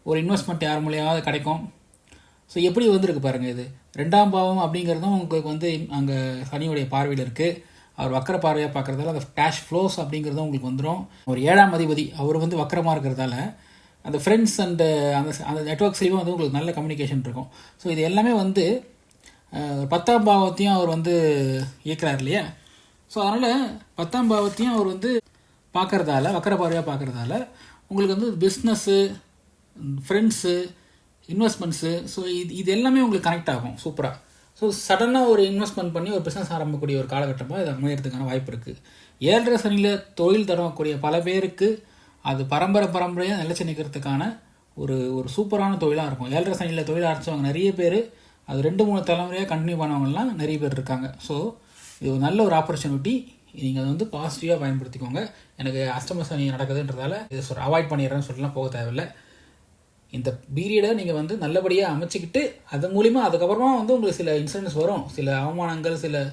ஒரு இன்வெஸ்ட்மெண்ட் யார் மூலியாவது கிடைக்கும். ஸோ எப்படி வந்திருக்கு பாருங்கள். இது 2ஆம் பாவம் அப்படிங்கிறதும் உங்களுக்கு வந்து அங்கே சனியுடைய பார்வையில் இருக்குது. அவர் வக்கர பார்வையாக பார்க்குறதால அந்த கேஷ் ஃப்ளோஸ் அப்படிங்கிறதும் உங்களுக்கு வந்துடும். ஒரு 7ஆம் அதிபதி அவர் வந்து வக்கரமாக இருக்கிறதால அந்த ஃப்ரெண்ட்ஸ் அந்த நெட்ஒர்க்ஸ்லேயும் வந்து உங்களுக்கு நல்ல கம்யூனிகேஷன் இருக்கும். ஸோ இது எல்லாமே வந்து 10ஆம் பாவத்தையும் அவர் வந்து இயக்குறார் இல்லையா. ஸோ அதனால் 10ஆம் பாவத்தையும் அவர் வந்து பார்க்குறதால, வக்கர பார்வையாக பார்க்குறதால உங்களுக்கு வந்து பிஸ்னஸ்ஸு, ஃப்ரெண்ட்ஸு, இன்வெஸ்ட்மெண்ட்ஸு, ஸோ இது எல்லாமே உங்களுக்கு கனெக்ட் ஆகும் சூப்பராக. ஸோ சடனாக ஒரு இன்வெஸ்ட்மெண்ட் பண்ணி ஒரு பிஸ்னஸ் ஆரம்பிக்கக்கூடிய ஒரு காலகட்டமாக இது அமையறதுக்கான வாய்ப்பு இருக்குது. 7.5 சனியில் தொழில் தரக்கூடிய பல பேருக்கு அது பரம்பரையாக நிலைச்சி நிற்கிறதுக்கான ஒரு சூப்பரான தொழிலாக இருக்கும். 7.5 சனியில் தொழில் ஆரம்பித்தவங்க நிறைய பேர், அது 2-3 தலைமுறையாக கண்டினியூ பண்ணவங்கலாம் நிறைய பேர் இருக்காங்க. ஸோ இது ஒரு நல்ல ஒரு ஆப்பர்ச்சுனிட்டி. நீங்கள் அதை வந்து பாசிட்டிவாக பயன்படுத்திக்கோங்க. எனக்கு அஷ்டம சனி நடக்குதுன்றதால இதை அவாய்ட் பண்ணிடுறேன்னு சொல்லலாம் போக தேவையில்லை. இந்த பீரியடை நீங்கள் வந்து நல்லபடியாக அமைச்சிக்கிட்டு அது மூலிமா அதுக்கப்புறமா வந்து உங்களுக்கு சில இன்சிடென்ட்ஸ் வரும், சில அவமானங்கள், சில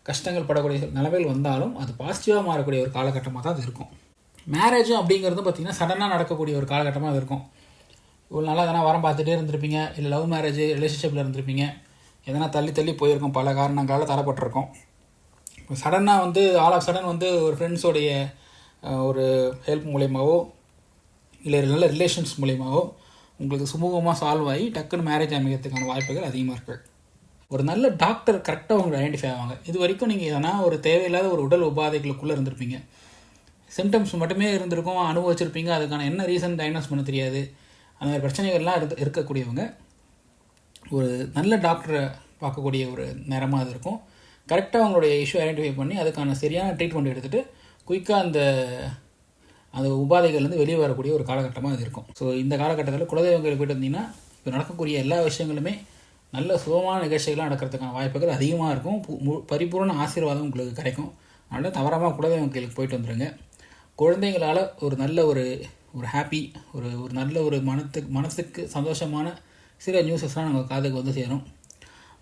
கஷ்டங்கள் படக்கூடிய நிலைமைகள் வந்தாலும் அது பாசிட்டிவாக மாறக்கூடிய ஒரு காலகட்டமாக தான் அது இருக்கும். மேரேஜும் அப்படிங்கிறது பார்த்திங்கன்னா சடனாக நடக்கக்கூடிய ஒரு காலகட்டமாக அது இருக்கும். இவ்வளோ நாளாக எதனா வரம் பார்த்துட்டே இருந்திருப்பீங்க, இல்லை லவ் மேரேஜ் ரிலேஷன்ஷிப்பில் இருந்திருப்பீங்க, எதனா தள்ளி போயிருக்கும், பல காரணங்களால் தரப்பட்டிருக்கும். இப்போ சடனாக வந்து ஆல் ஆஃப் சடன் வந்து ஒரு ஃப்ரெண்ட்ஸோடைய ஒரு ஹெல்ப் மூலியமாகவோ இல்லை நல்ல ரிலேஷன்ஸ் மூலியமாகவோ உங்களுக்கு சுமூகமாக சால்வ் ஆகி டக்குன்னு மேரேஜ் அமைக்கிறதுக்கான வாய்ப்புகள் அதிகமாக இருக்குது. ஒரு நல்ல டாக்டர் கரெக்டாக உங்களுக்கு ஐடென்டிஃபை ஆவாங்க. இது வரைக்கும் நீங்கள் எதனா ஒரு தேவையில்லாத ஒரு உடல் உபாதைகளுக்குள்ளே இருந்திருப்பீங்க, சிம்டம்ஸ் மட்டுமே இருந்திருக்கும், அனுபவிச்சிருப்பீங்க, அதுக்கான என்ன ரீசன் டயக்னோஸ் பண்ண தெரியாது. அந்த மாதிரி பிரச்சனைகள்லாம் இருக்கக்கூடியவங்க ஒரு நல்ல டாக்டரை பார்க்கக்கூடிய ஒரு நேரமாக அது இருக்கும். கரெக்டாக அவங்களுடைய இஷ்யூ ஐடென்டிஃபை பண்ணி அதுக்கான சரியான ட்ரீட்மெண்ட் எடுத்துகிட்டு குயிக்காக அந்த உபாதைகள்லேருந்து வெளியே வரக்கூடிய ஒரு காலகட்டமாக அது இருக்கும். ஸோ இந்த காலகட்டத்தில் குலதெய்வங்களுக்கு போய்ட்டு வந்தீங்கன்னா இப்போ நடக்கக்கூடிய எல்லா விஷயங்களுமே நல்ல சுகமான நிகழ்ச்சிகளாக நடக்கிறதுக்கான வாய்ப்புகள் அதிகமாக இருக்கும். பரிபூர்ண ஆசீர்வாதம் உங்களுக்கு கிடைக்கும். அதனால் தவறாமல் குலதெய்வம் கோயிலுக்கு போயிட்டு வந்துடுங்க. குழந்தைங்களால் ஒரு நல்ல ஒரு ஹாப்பி ஒரு நல்ல ஒரு மனசுக்கு சந்தோஷமான சில நியூஸஸ்லாம் நம்ம காதுக்கு வந்து சேரும்.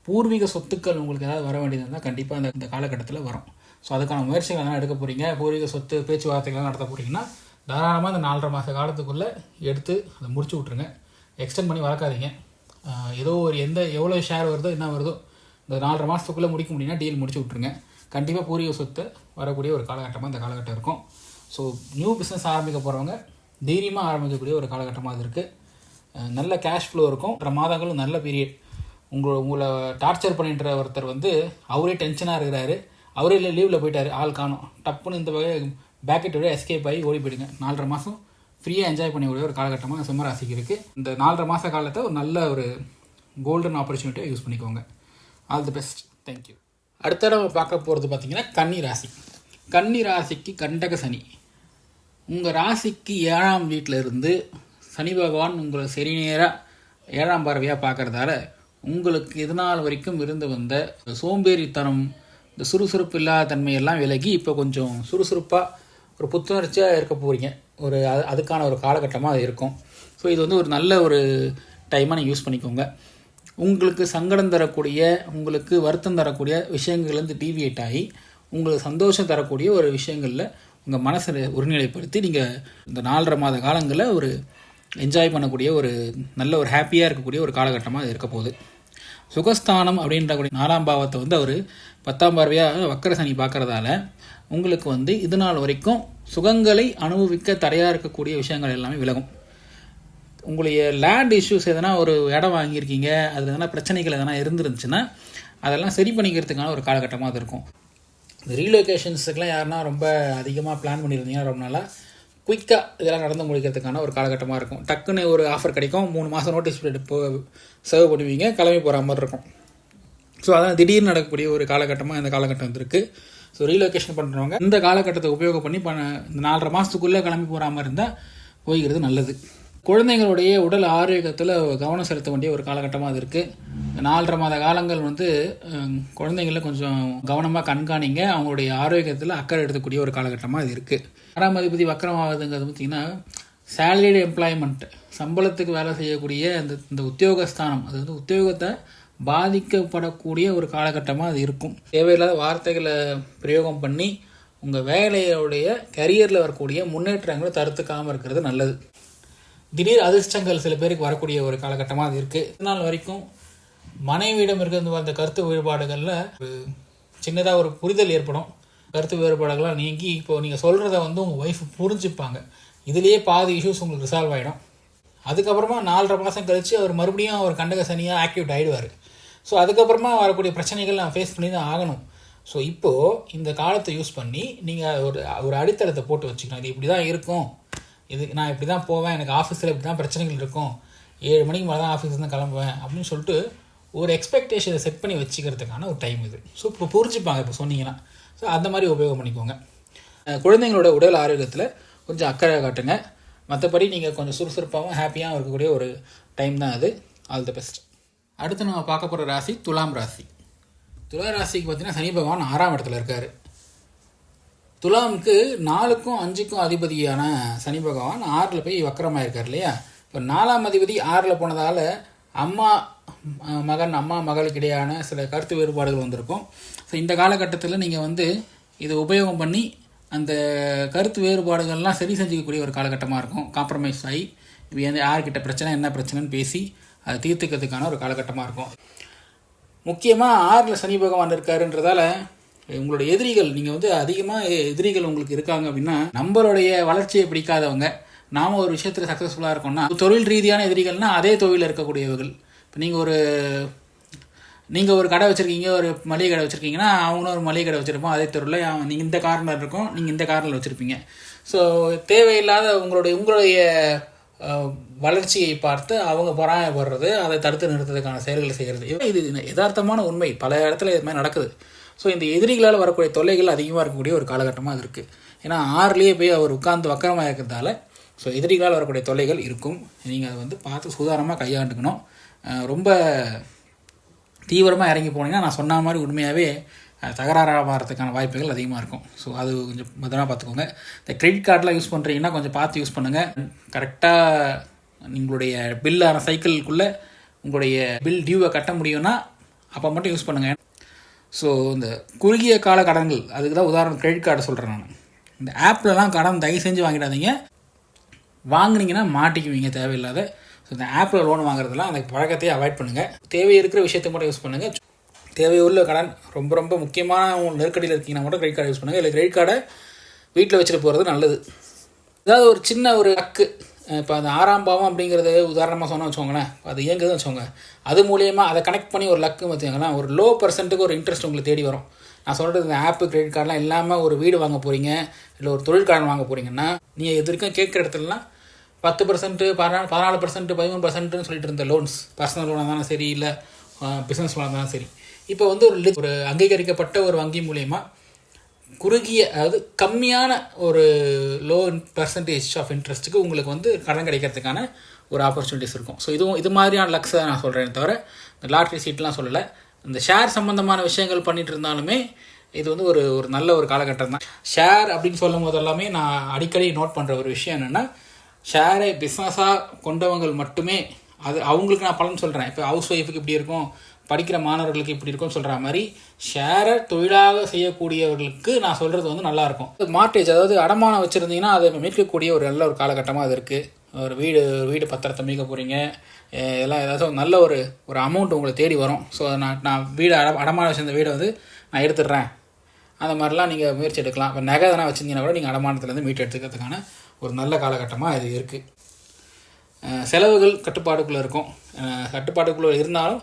பூர்வீக சொத்துக்கள் உங்களுக்கு ஏதாவது வர வேண்டியது இருந்தால் கண்டிப்பாக இந்த காலகட்டத்தில் வரும். ஸோ அதுக்கான முயற்சிகள் எல்லாம் எடுக்க போகிறீங்க. பூர்வீக சொத்து பேச்சுவார்த்தைகள்லாம் நடத்த போகிறீங்கன்னா தாராளமாக இந்த 4.5 மாத காலத்துக்குள்ளே எடுத்து அதை முடிச்சு விட்ருங்க. எக்ஸ்டெண்ட் பண்ணி வளர்க்காதீங்க. ஏதோ ஒரு எவ்வளோ ஷேர் வருதோ என்ன வருதோ இந்த 4.5 மாதத்துக்குள்ளே முடிக்க முடியும்னா டீல் முடிச்சு விட்ருங்க. கண்டிப்பாக பூர்வீக சொத்து வரக்கூடிய ஒரு காலகட்டமாக இந்த காலகட்டம் இருக்கும். ஸோ நியூ பிஸ்னஸ் ஆரம்பிக்க போகிறவங்க தைரியமாக ஆரம்பிக்கக்கூடிய ஒரு காலகட்டமாக அது இருக்குது. நல்ல கேஷ் ஃப்ளோ இருக்கும். மாதங்களும் நல்ல பீரியட். உங்களை டார்ச்சர் பண்ணின்ற ஒருத்தர் வந்து அவரே டென்ஷனாக இருக்கிறாரு, அவரே இல்லை லீவில் போயிட்டார், ஆள் காணும், டப்புன்னு இந்த வகை பேக்கெட் விட எஸ்கேப் ஆகி ஓடி போயிடுங்க. 4.5 மாதம் ஃப்ரீயாக என்ஜாய் பண்ணக்கூடிய ஒரு காலகட்டமாக சிம்மராசிக்கு இருக்குது. இந்த 4.5 மாத காலத்தை ஒரு நல்ல ஒரு கோல்டன் ஆப்பர்ச்சுனிட்டியாக யூஸ் பண்ணிக்கோங்க. All the best. தேங்க்யூ. அடுத்த நம்ம பார்க்க போகிறது பார்த்திங்கன்னா கன்னி ராசி. கன்னி ராசிக்கு கண்டக சனி. உங்கள் ராசிக்கு 7ஆம் வீட்டில் இருந்து சனி பகவான் உங்களை சரி நேராக 7ஆம் பார்வையாக பார்க்குறதால உங்களுக்கு இதனால் வரைக்கும் இருந்து வந்த சோம்பேறித்தனம், இந்த சுறுசுறுப்பு இல்லாத தன்மையெல்லாம் விலகி இப்போ கொஞ்சம் சுறுசுறுப்பாக ஒரு புத்துணர்ச்சியாக இருக்க போகிறீங்க. அதுக்கான ஒரு காலகட்டமாக அது இருக்கும். ஸோ இது வந்து ஒரு நல்ல ஒரு டைமாக நீங்கள் யூஸ் பண்ணிக்கோங்க. உங்களுக்கு சங்கடம் தரக்கூடிய, உங்களுக்கு வருத்தம் தரக்கூடிய விஷயங்கள்லேருந்து டீவியேட் ஆகி உங்களுக்கு சந்தோஷம் தரக்கூடிய ஒரு விஷயங்களில் உங்கள் மனசை ஒருநிலைப்படுத்தி நீங்கள் இந்த 4.5 மாத காலங்களில் ஒரு என்ஜாய் பண்ணக்கூடிய ஒரு நல்ல ஒரு ஹாப்பியாக இருக்கக்கூடிய ஒரு காலகட்டமாக அது இருக்க போகுது. சுகஸ்தானம் அப்படின்றக்கூடிய 4ஆம் பாவத்தை வந்து அவர் 10ஆம் பார்வையாக வக்கர சனி பார்க்குறதால உங்களுக்கு வந்து இது நாள் வரைக்கும் சுகங்களை அனுபவிக்க தடையாக இருக்கக்கூடிய விஷயங்கள் எல்லாமே விலகும். உங்களுடைய லேண்ட் இஷ்யூஸ் எதனா ஒரு இடம் வாங்கியிருக்கீங்க, அதில் எதனா பிரச்சனைகள் எதனா இருந்துருந்துச்சுன்னா அதெல்லாம் சரி பண்ணிக்கிறதுக்கான ஒரு காலகட்டமாக அது இருக்கும். இந்த ரீலொகேஷன்ஸுக்கெலாம் யாருன்னா ரொம்ப அதிகமாக பிளான் பண்ணியிருந்தீங்கன்னா ரொம்ப நாளாக குயிக்காக இதெல்லாம் நடந்து முடிக்கிறதுக்கான ஒரு காலகட்டமாக இருக்கும். டக்குன்னு ஒரு ஆஃபர் கிடைக்கும், 3 மாதம் நோட்டீஸ் பீரியட் சர்வ் பண்ணுவீங்க, கிளம்பி போகிற மாதிரி இருக்கும். ஸோ அதான் திடீர்னு நடக்கக்கூடிய ஒரு காலகட்டமாக இந்த காலகட்டம் வந்துருக்கு. ஸோ ரீலொகேஷன் பண்ணுறவங்க இந்த காலகட்டத்தை உபயோகம் பண்ணி இந்த 4.5 மாதத்துக்குள்ளே கிளம்பி போகிற மாதிரி இருந்தால் போய்கிறது நல்லது. குழந்தைங்களுடைய உடல் ஆரோக்கியத்தில் கவனம் செலுத்த வேண்டிய ஒரு காலகட்டமாக அது இருக்குது. 4.5 மாத காலங்கள் வந்து குழந்தைங்கள கொஞ்சம் கவனமாக கண்காணிங்க. அவங்களுடைய ஆரோக்கியத்தில் அக்கறை எடுக்கக்கூடிய ஒரு காலகட்டமாக இது இருக்குது. 6ஆம் அதிபதி வக்கரம் ஆகுதுங்கிறது பார்த்திங்கன்னா சேலரிடு எம்ப்ளாய்மெண்ட், சம்பளத்துக்கு வேலை செய்யக்கூடிய இந்த உத்தியோகஸ்தானம், அது வந்து உத்தியோகத்தை பாதிக்கப்படக்கூடிய ஒரு காலகட்டமாக அது இருக்கும். தேவையில்லாத வார்த்தைகளை பிரயோகம் பண்ணி உங்கள் வேலையோடைய கரியரில் வரக்கூடிய முன்னேற்றங்களை தடுத்துக்காமல் இருக்கிறது நல்லது. திடீர் அதிர்ஷ்டங்கள் சில பேருக்கு வரக்கூடிய ஒரு காலகட்டமாக அது இருக்குது. இதனால் வரைக்கும் மனைவியிடம் இருக்கிறது வந்த கருத்து வேறுபாடுகளில் ஒரு சின்னதாக ஒரு புரிதல் ஏற்படும். கருத்து வேறுபாடுகள்லாம் நீங்கி இப்போது நீங்கள் சொல்கிறத வந்து உங்கள் ஒய்ஃப் புரிஞ்சுப்பாங்க. இதுலேயே பாதி இஷ்யூஸ் உங்களுக்கு ரிசால்வ் ஆகிடும். அதுக்கப்புறமா 4.5 மாதம் கழித்து அவர் மறுபடியும் அவர் கண்டக சனியாக ஆக்டிவேட் ஆகிடுவார். ஸோ அதுக்கப்புறமா வரக்கூடிய பிரச்சனைகள் நான் ஃபேஸ் பண்ணி தான் ஆகணும். ஸோ இப்போது இந்த காலத்தை யூஸ் பண்ணி நீங்கள் ஒரு அடித்தளத்தை போட்டு வச்சுக்கணும். இது இப்படி தான் இருக்கும், இது நான் இப்படி தான் போவேன், எனக்கு ஆஃபீஸில் இப்படி தான் பிரச்சனைகள் இருக்கும், 7 மணிக்கு மேலே தான் ஆஃபீஸ்லேருந்து கிளம்புவேன் அப்படின்னு சொல்லிட்டு ஒரு எக்ஸ்பெக்டேஷனை செட் பண்ணி வச்சுக்கிறதுக்கான ஒரு டைம் இது. ஸோ இப்போ புரிஞ்சுப்பாங்க இப்போ சொன்னீங்கன்னா. ஸோ அந்த மாதிரி உபயோகம் பண்ணிக்கோங்க. குழந்தைங்களோட உடல் ஆரோக்கியத்தில் கொஞ்சம் அக்கறை காட்டுங்க. மற்றபடி நீங்கள் கொஞ்சம் சுறுசுறுப்பாகவும் ஹாப்பியாகவும் இருக்கக்கூடிய ஒரு டைம் தான் அது. All the best. அடுத்து நம்ம பார்க்க போகிற ராசி துலாம் ராசி. துலா ராசிக்கு பார்த்திங்கன்னா சனி பகவான் 6ஆம் இடத்துல இருக்கார். துலாமுக்கு 4க்கும் 5க்கும் அதிபதியான சனி பகவான் 6ல் போய் வக்கரமாக இருக்கார் இல்லையா. இப்போ 4ஆம் அதிபதி 6ல் போனதால் அம்மா மகளுக்கு இடையான சில கருத்து வேறுபாடுகள் வந்திருக்கும். ஸோ இந்த காலகட்டத்தில் நீங்கள் வந்து இதை உபயோகம் பண்ணி அந்த கருத்து வேறுபாடுகள்லாம் சரி செஞ்சுக்கக்கூடிய ஒரு காலகட்டமாக இருக்கும். காம்ப்ரமைஸ் ஆகி இப்போ யார்கிட்ட பிரச்சனை என்ன பிரச்சனைன்னு பேசி அதை தீர்த்துக்கிறதுக்கான ஒரு காலகட்டமாக இருக்கும். முக்கியமாக 6ல் சனி பகவான் இருக்காருன்றதால உங்களோட எதிரிகள், நீங்கள் வந்து அதிகமாக எதிரிகள் உங்களுக்கு இருக்காங்க அப்படின்னா நம்மளுடைய வளர்ச்சியை பிடிக்காதவங்க, நாம் ஒரு விஷயத்தில் சக்ஸஸ்ஃபுல்லாக இருக்கோம்னா தொழில் ரீதியான எதிரிகள்னால் அதே தொழிலில் இருக்கக்கூடியவர்கள். இப்போ நீங்கள் ஒரு நீங்கள் ஒரு கடை வச்சுருக்கீங்க, ஒரு மளிகை கடை வச்சுருக்கீங்கன்னா அவங்களும் ஒரு மளிகை கடை வச்சுருப்போம் அதே தெருவில். நீங்கள் இந்த கார்னர் இருக்கும், நீங்கள் இந்த கார்னரில் வச்சுருப்பீங்க. ஸோ தேவையில்லாத உங்களுடைய வளர்ச்சியை பார்த்து அவங்க பொறாமைப்படுறது, அதை தடுத்து நிறுத்துறதுக்கான செயல்களை செய்கிறது. இது யதார்த்தமான உண்மை, பல இடத்துல இது மாதிரி நடக்குது. ஸோ இந்த எதிரிகளால் வரக்கூடிய தொல்லைகள் அதிகமாக இருக்கக்கூடிய ஒரு காலகட்டமாக அது இருக்குது. ஏன்னா 6லேயே போய் அவர் உட்கார்ந்து வக்கரமாக இருக்கிறதால ஸோ எதிரிகளால் வரக்கூடிய தொல்லைகள் இருக்கும். நீங்கள் அதை வந்து பார்த்து சுதாரணமாக கையாண்டுக்கணும். ரொம்ப தீவிரமாக இறங்கி போனீங்கன்னா நான் சொன்ன மாதிரி உண்மையாகவே தகராறாக மாறதுக்கான வாய்ப்புகள் அதிகமாக இருக்கும். ஸோ அது கொஞ்சம் பத்திரமா பார்த்துக்கோங்க. இந்த கிரெடிட் கார்டெலாம் யூஸ் பண்ணுறீங்கன்னா கொஞ்சம் பார்த்து யூஸ் பண்ணுங்கள். கரெக்டாக உங்களுடைய பில்லான சைக்கிள்குள்ளே உங்களுடைய பில் டியூவை கட்ட முடியும்னா அப்போ மட்டும் யூஸ் பண்ணுங்கள். ஸோ இந்த குறுகிய கால கடன்கள், அதுக்கு தான் உதாரணம் கிரெடிட் கார்டை சொல்கிறேன் நான். இந்த ஆப்லலாம் கடன் தயவு செஞ்சு வாங்கிடாதீங்க. வாங்கினீங்கன்னா மாட்டிக்குவீங்க தேவையில்லாத. ஸோ இந்த ஆப்பில் லோன் வாங்குறதுலாம் அந்த பழக்கத்தையே அவாய்ட் பண்ணுங்கள். தேவை இருக்கிற விஷயத்தை மட்டும் யூஸ் பண்ணுங்கள். தேவையுள்ள கடன் ரொம்ப ரொம்ப முக்கியமான நெருக்கடியில் இருக்கீங்கன்னா மட்டும் கிரெடிட் கார்டை யூஸ் பண்ணுங்கள். இல்லை கிரெடிட் கார்டை வீட்டில் வச்சுட்டு போகிறது நல்லது. அதாவது ஒரு சின்ன ஒரு ஹக்கு, இப்போ அந்த 6ஆம் பாவம் அப்படிங்கிறது உதாரணமாக சொன்னால் வச்சுக்கோங்களேன், அது இயங்குதுன்னு வச்சுக்கோங்க. அது மூலயமா அதை கனெக்ட் பண்ணி ஒரு லக்கு வச்சுக்கோங்களேன், ஒரு லோ பர்சன்ட்டுக்கு ஒரு இன்ட்ரெஸ்ட் உங்களுக்கு தேடி வரும். நான் சொல்கிறது இந்த ஆப்பு கிரெடிட் கார்டெலாம் இல்லாமல் ஒரு வீடு வாங்க போகிறீங்க, இல்லை ஒரு தொழில் கடன் வாங்க போகிறீங்கன்னா நீங்கள் எது வரைக்கும் கேட்குற இடத்துலலாம் 10%, 14%, 13% சொல்லிட்டு இருந்த லோன்ஸ், பர்சனல் லோனாக இருந்தாலும் சரி, இல்லை பிஸ்னஸ் லோனாக இருந்தாலும் சரி, இப்போ வந்து ஒரு அங்கீகரிக்கப்பட்ட ஒரு வங்கி மூலயமா குறுகிய, அதாவது கம்மியான ஒரு லோ பர்சன்டேஜ் ஆஃப் இன்ட்ரெஸ்ட்டுக்கு உங்களுக்கு வந்து கடன் கிடைக்கிறதுக்கான ஒரு ஆப்பர்ச்சுனிட்டிஸ் இருக்கும். ஸோ இது மாதிரியான லக்ஸை நான் சொல்கிறேன் தவிர இந்த லாட்ரி சீட்லாம் சொல்லலை. இந்த ஷேர் சம்மந்தமான விஷயங்கள் பண்ணிகிட்டு இருந்தாலுமே இது வந்து ஒரு நல்ல ஒரு காலகட்டம் தான். ஷேர் அப்படின்னு சொல்லும் போது எல்லாமே நான் அடிக்கடி நோட் பண்ணுற ஒரு விஷயம் என்னென்னா, ஷேரை பிஸ்னஸாக கொண்டவங்க மட்டுமே அது அவங்களுக்கு நான் பலன் சொல்கிறேன். இப்போ ஹவுஸ் ஒய்ஃபுக்கு இப்படி இருக்கும், படிக்கிற மாணவர்களுக்கு இப்படி இருக்கும்னு சொல்கிற மாதிரி ஷேரை தொழிலாக செய்யக்கூடியவர்களுக்கு நான் சொல்கிறது வந்து நல்லாயிருக்கும். மார்டேஜ், அதாவது அடமானம் வச்சுருந்தீங்கன்னா அதை மீட்கக்கூடிய ஒரு நல்ல ஒரு காலகட்டமாக அது இருக்குது. ஒரு வீடு பத்திரத்தை மீட்க போகிறீங்க, இதெல்லாம் ஏதாச்சும் நல்ல ஒரு அமௌண்ட் உங்களை தேடி வரும். ஸோ நான் வீடு அடமானம் வச்சுருந்த வீடை வந்து நான் எடுத்துடுறேன், அந்த மாதிரிலாம் நீங்கள் முயற்சி எடுக்கலாம். இப்போ நகை தானே வச்சுருந்தீங்கன்னா கூட நீங்கள் அடமானத்துலேருந்து மீட்டு எடுத்துக்கிறதுக்கான ஒரு நல்ல காலகட்டமாக இது இருக்குது. செலவுகள் கட்டுப்பாடுக்குள்ளே இருக்கும். கட்டுப்பாடுக்குள்ளே இருந்தாலும்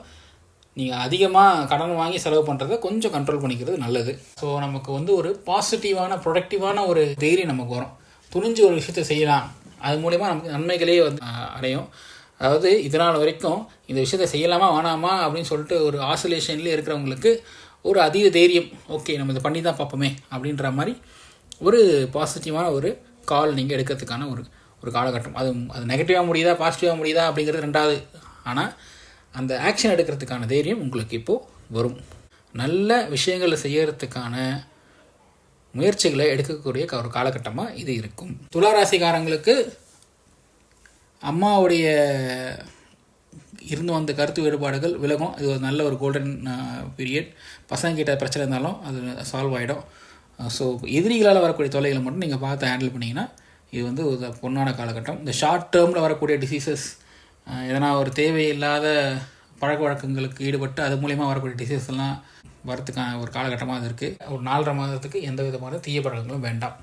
நீங்கள் அதிகமாக கடன் வாங்கி செலவு பண்ணுறதை கொஞ்சம் கண்ட்ரோல் பண்ணிக்கிறது நல்லது. ஸோ நமக்கு வந்து ஒரு பாசிட்டிவான ப்ரொடக்டிவான ஒரு தைரியம் நமக்கு வரும். துணிஞ்சு ஒரு விஷயத்தை செய்யலாம், அது மூலமா நமக்கு நன்மைகளே வந்து அடையும். அதாவது இதனால் வரைக்கும் இந்த விஷயத்தை செய்யலாமா வேணாமா அப்படின்னு சொல்லிட்டு ஒரு ஆசோலேஷன்லேயே இருக்கிறவங்களுக்கு ஒரு அதீத தைரியம், ஓகே நம்ம இதை பண்ணி தான் பார்ப்போமே அப்படின்ற மாதிரி ஒரு பாசிட்டிவான ஒரு கால் நீங்கள் எடுக்கிறதுக்கான ஒரு காலகட்டம். அது நெகட்டிவாக முடியுதா பாசிட்டிவாக முடியுதா அப்படிங்கிறது ரெண்டாவது. ஆனால் அந்த ஆக்ஷன் எடுக்கிறதுக்கான தைரியம் உங்களுக்கு இப்போது வரும். நல்ல விஷயங்களை செய்யறதுக்கான முயற்சிகளை எடுக்கக்கூடிய ஒரு காலகட்டமாக இது இருக்கும். துளாராசிக்காரங்களுக்கு அம்மாவுடைய இருந்து வந்த கருத்து வேறுபாடுகள் விலகும். இது ஒரு நல்ல ஒரு கோல்டன் பீரியட். பசங்கக்கிட்ட பிரச்சனை இருந்தாலும் அது சால்வ் ஆகிடும். ஸோ எதிரிகளால் வரக்கூடிய தொல்லைகளை மட்டும் நீங்கள் பார்த்து ஹேண்டில் பண்ணிங்கன்னா இது வந்து ஒரு பொன்னான காலகட்டம். இந்த ஷார்ட் டேர்மில் வரக்கூடிய டிசீசஸ், எதனா ஒரு தேவையில்லாத பழக்க வழக்கங்களுக்கு ஈடுபட்டு அது மூலிமா வரக்கூடிய டிசீஸ் எல்லாம் வரத்துக்கான ஒரு காலகட்டமாக அது இருக்குது. ஒரு 4.5 மாதத்துக்கு எந்த விதமான தீய பழக்கங்களும் வேண்டாம்.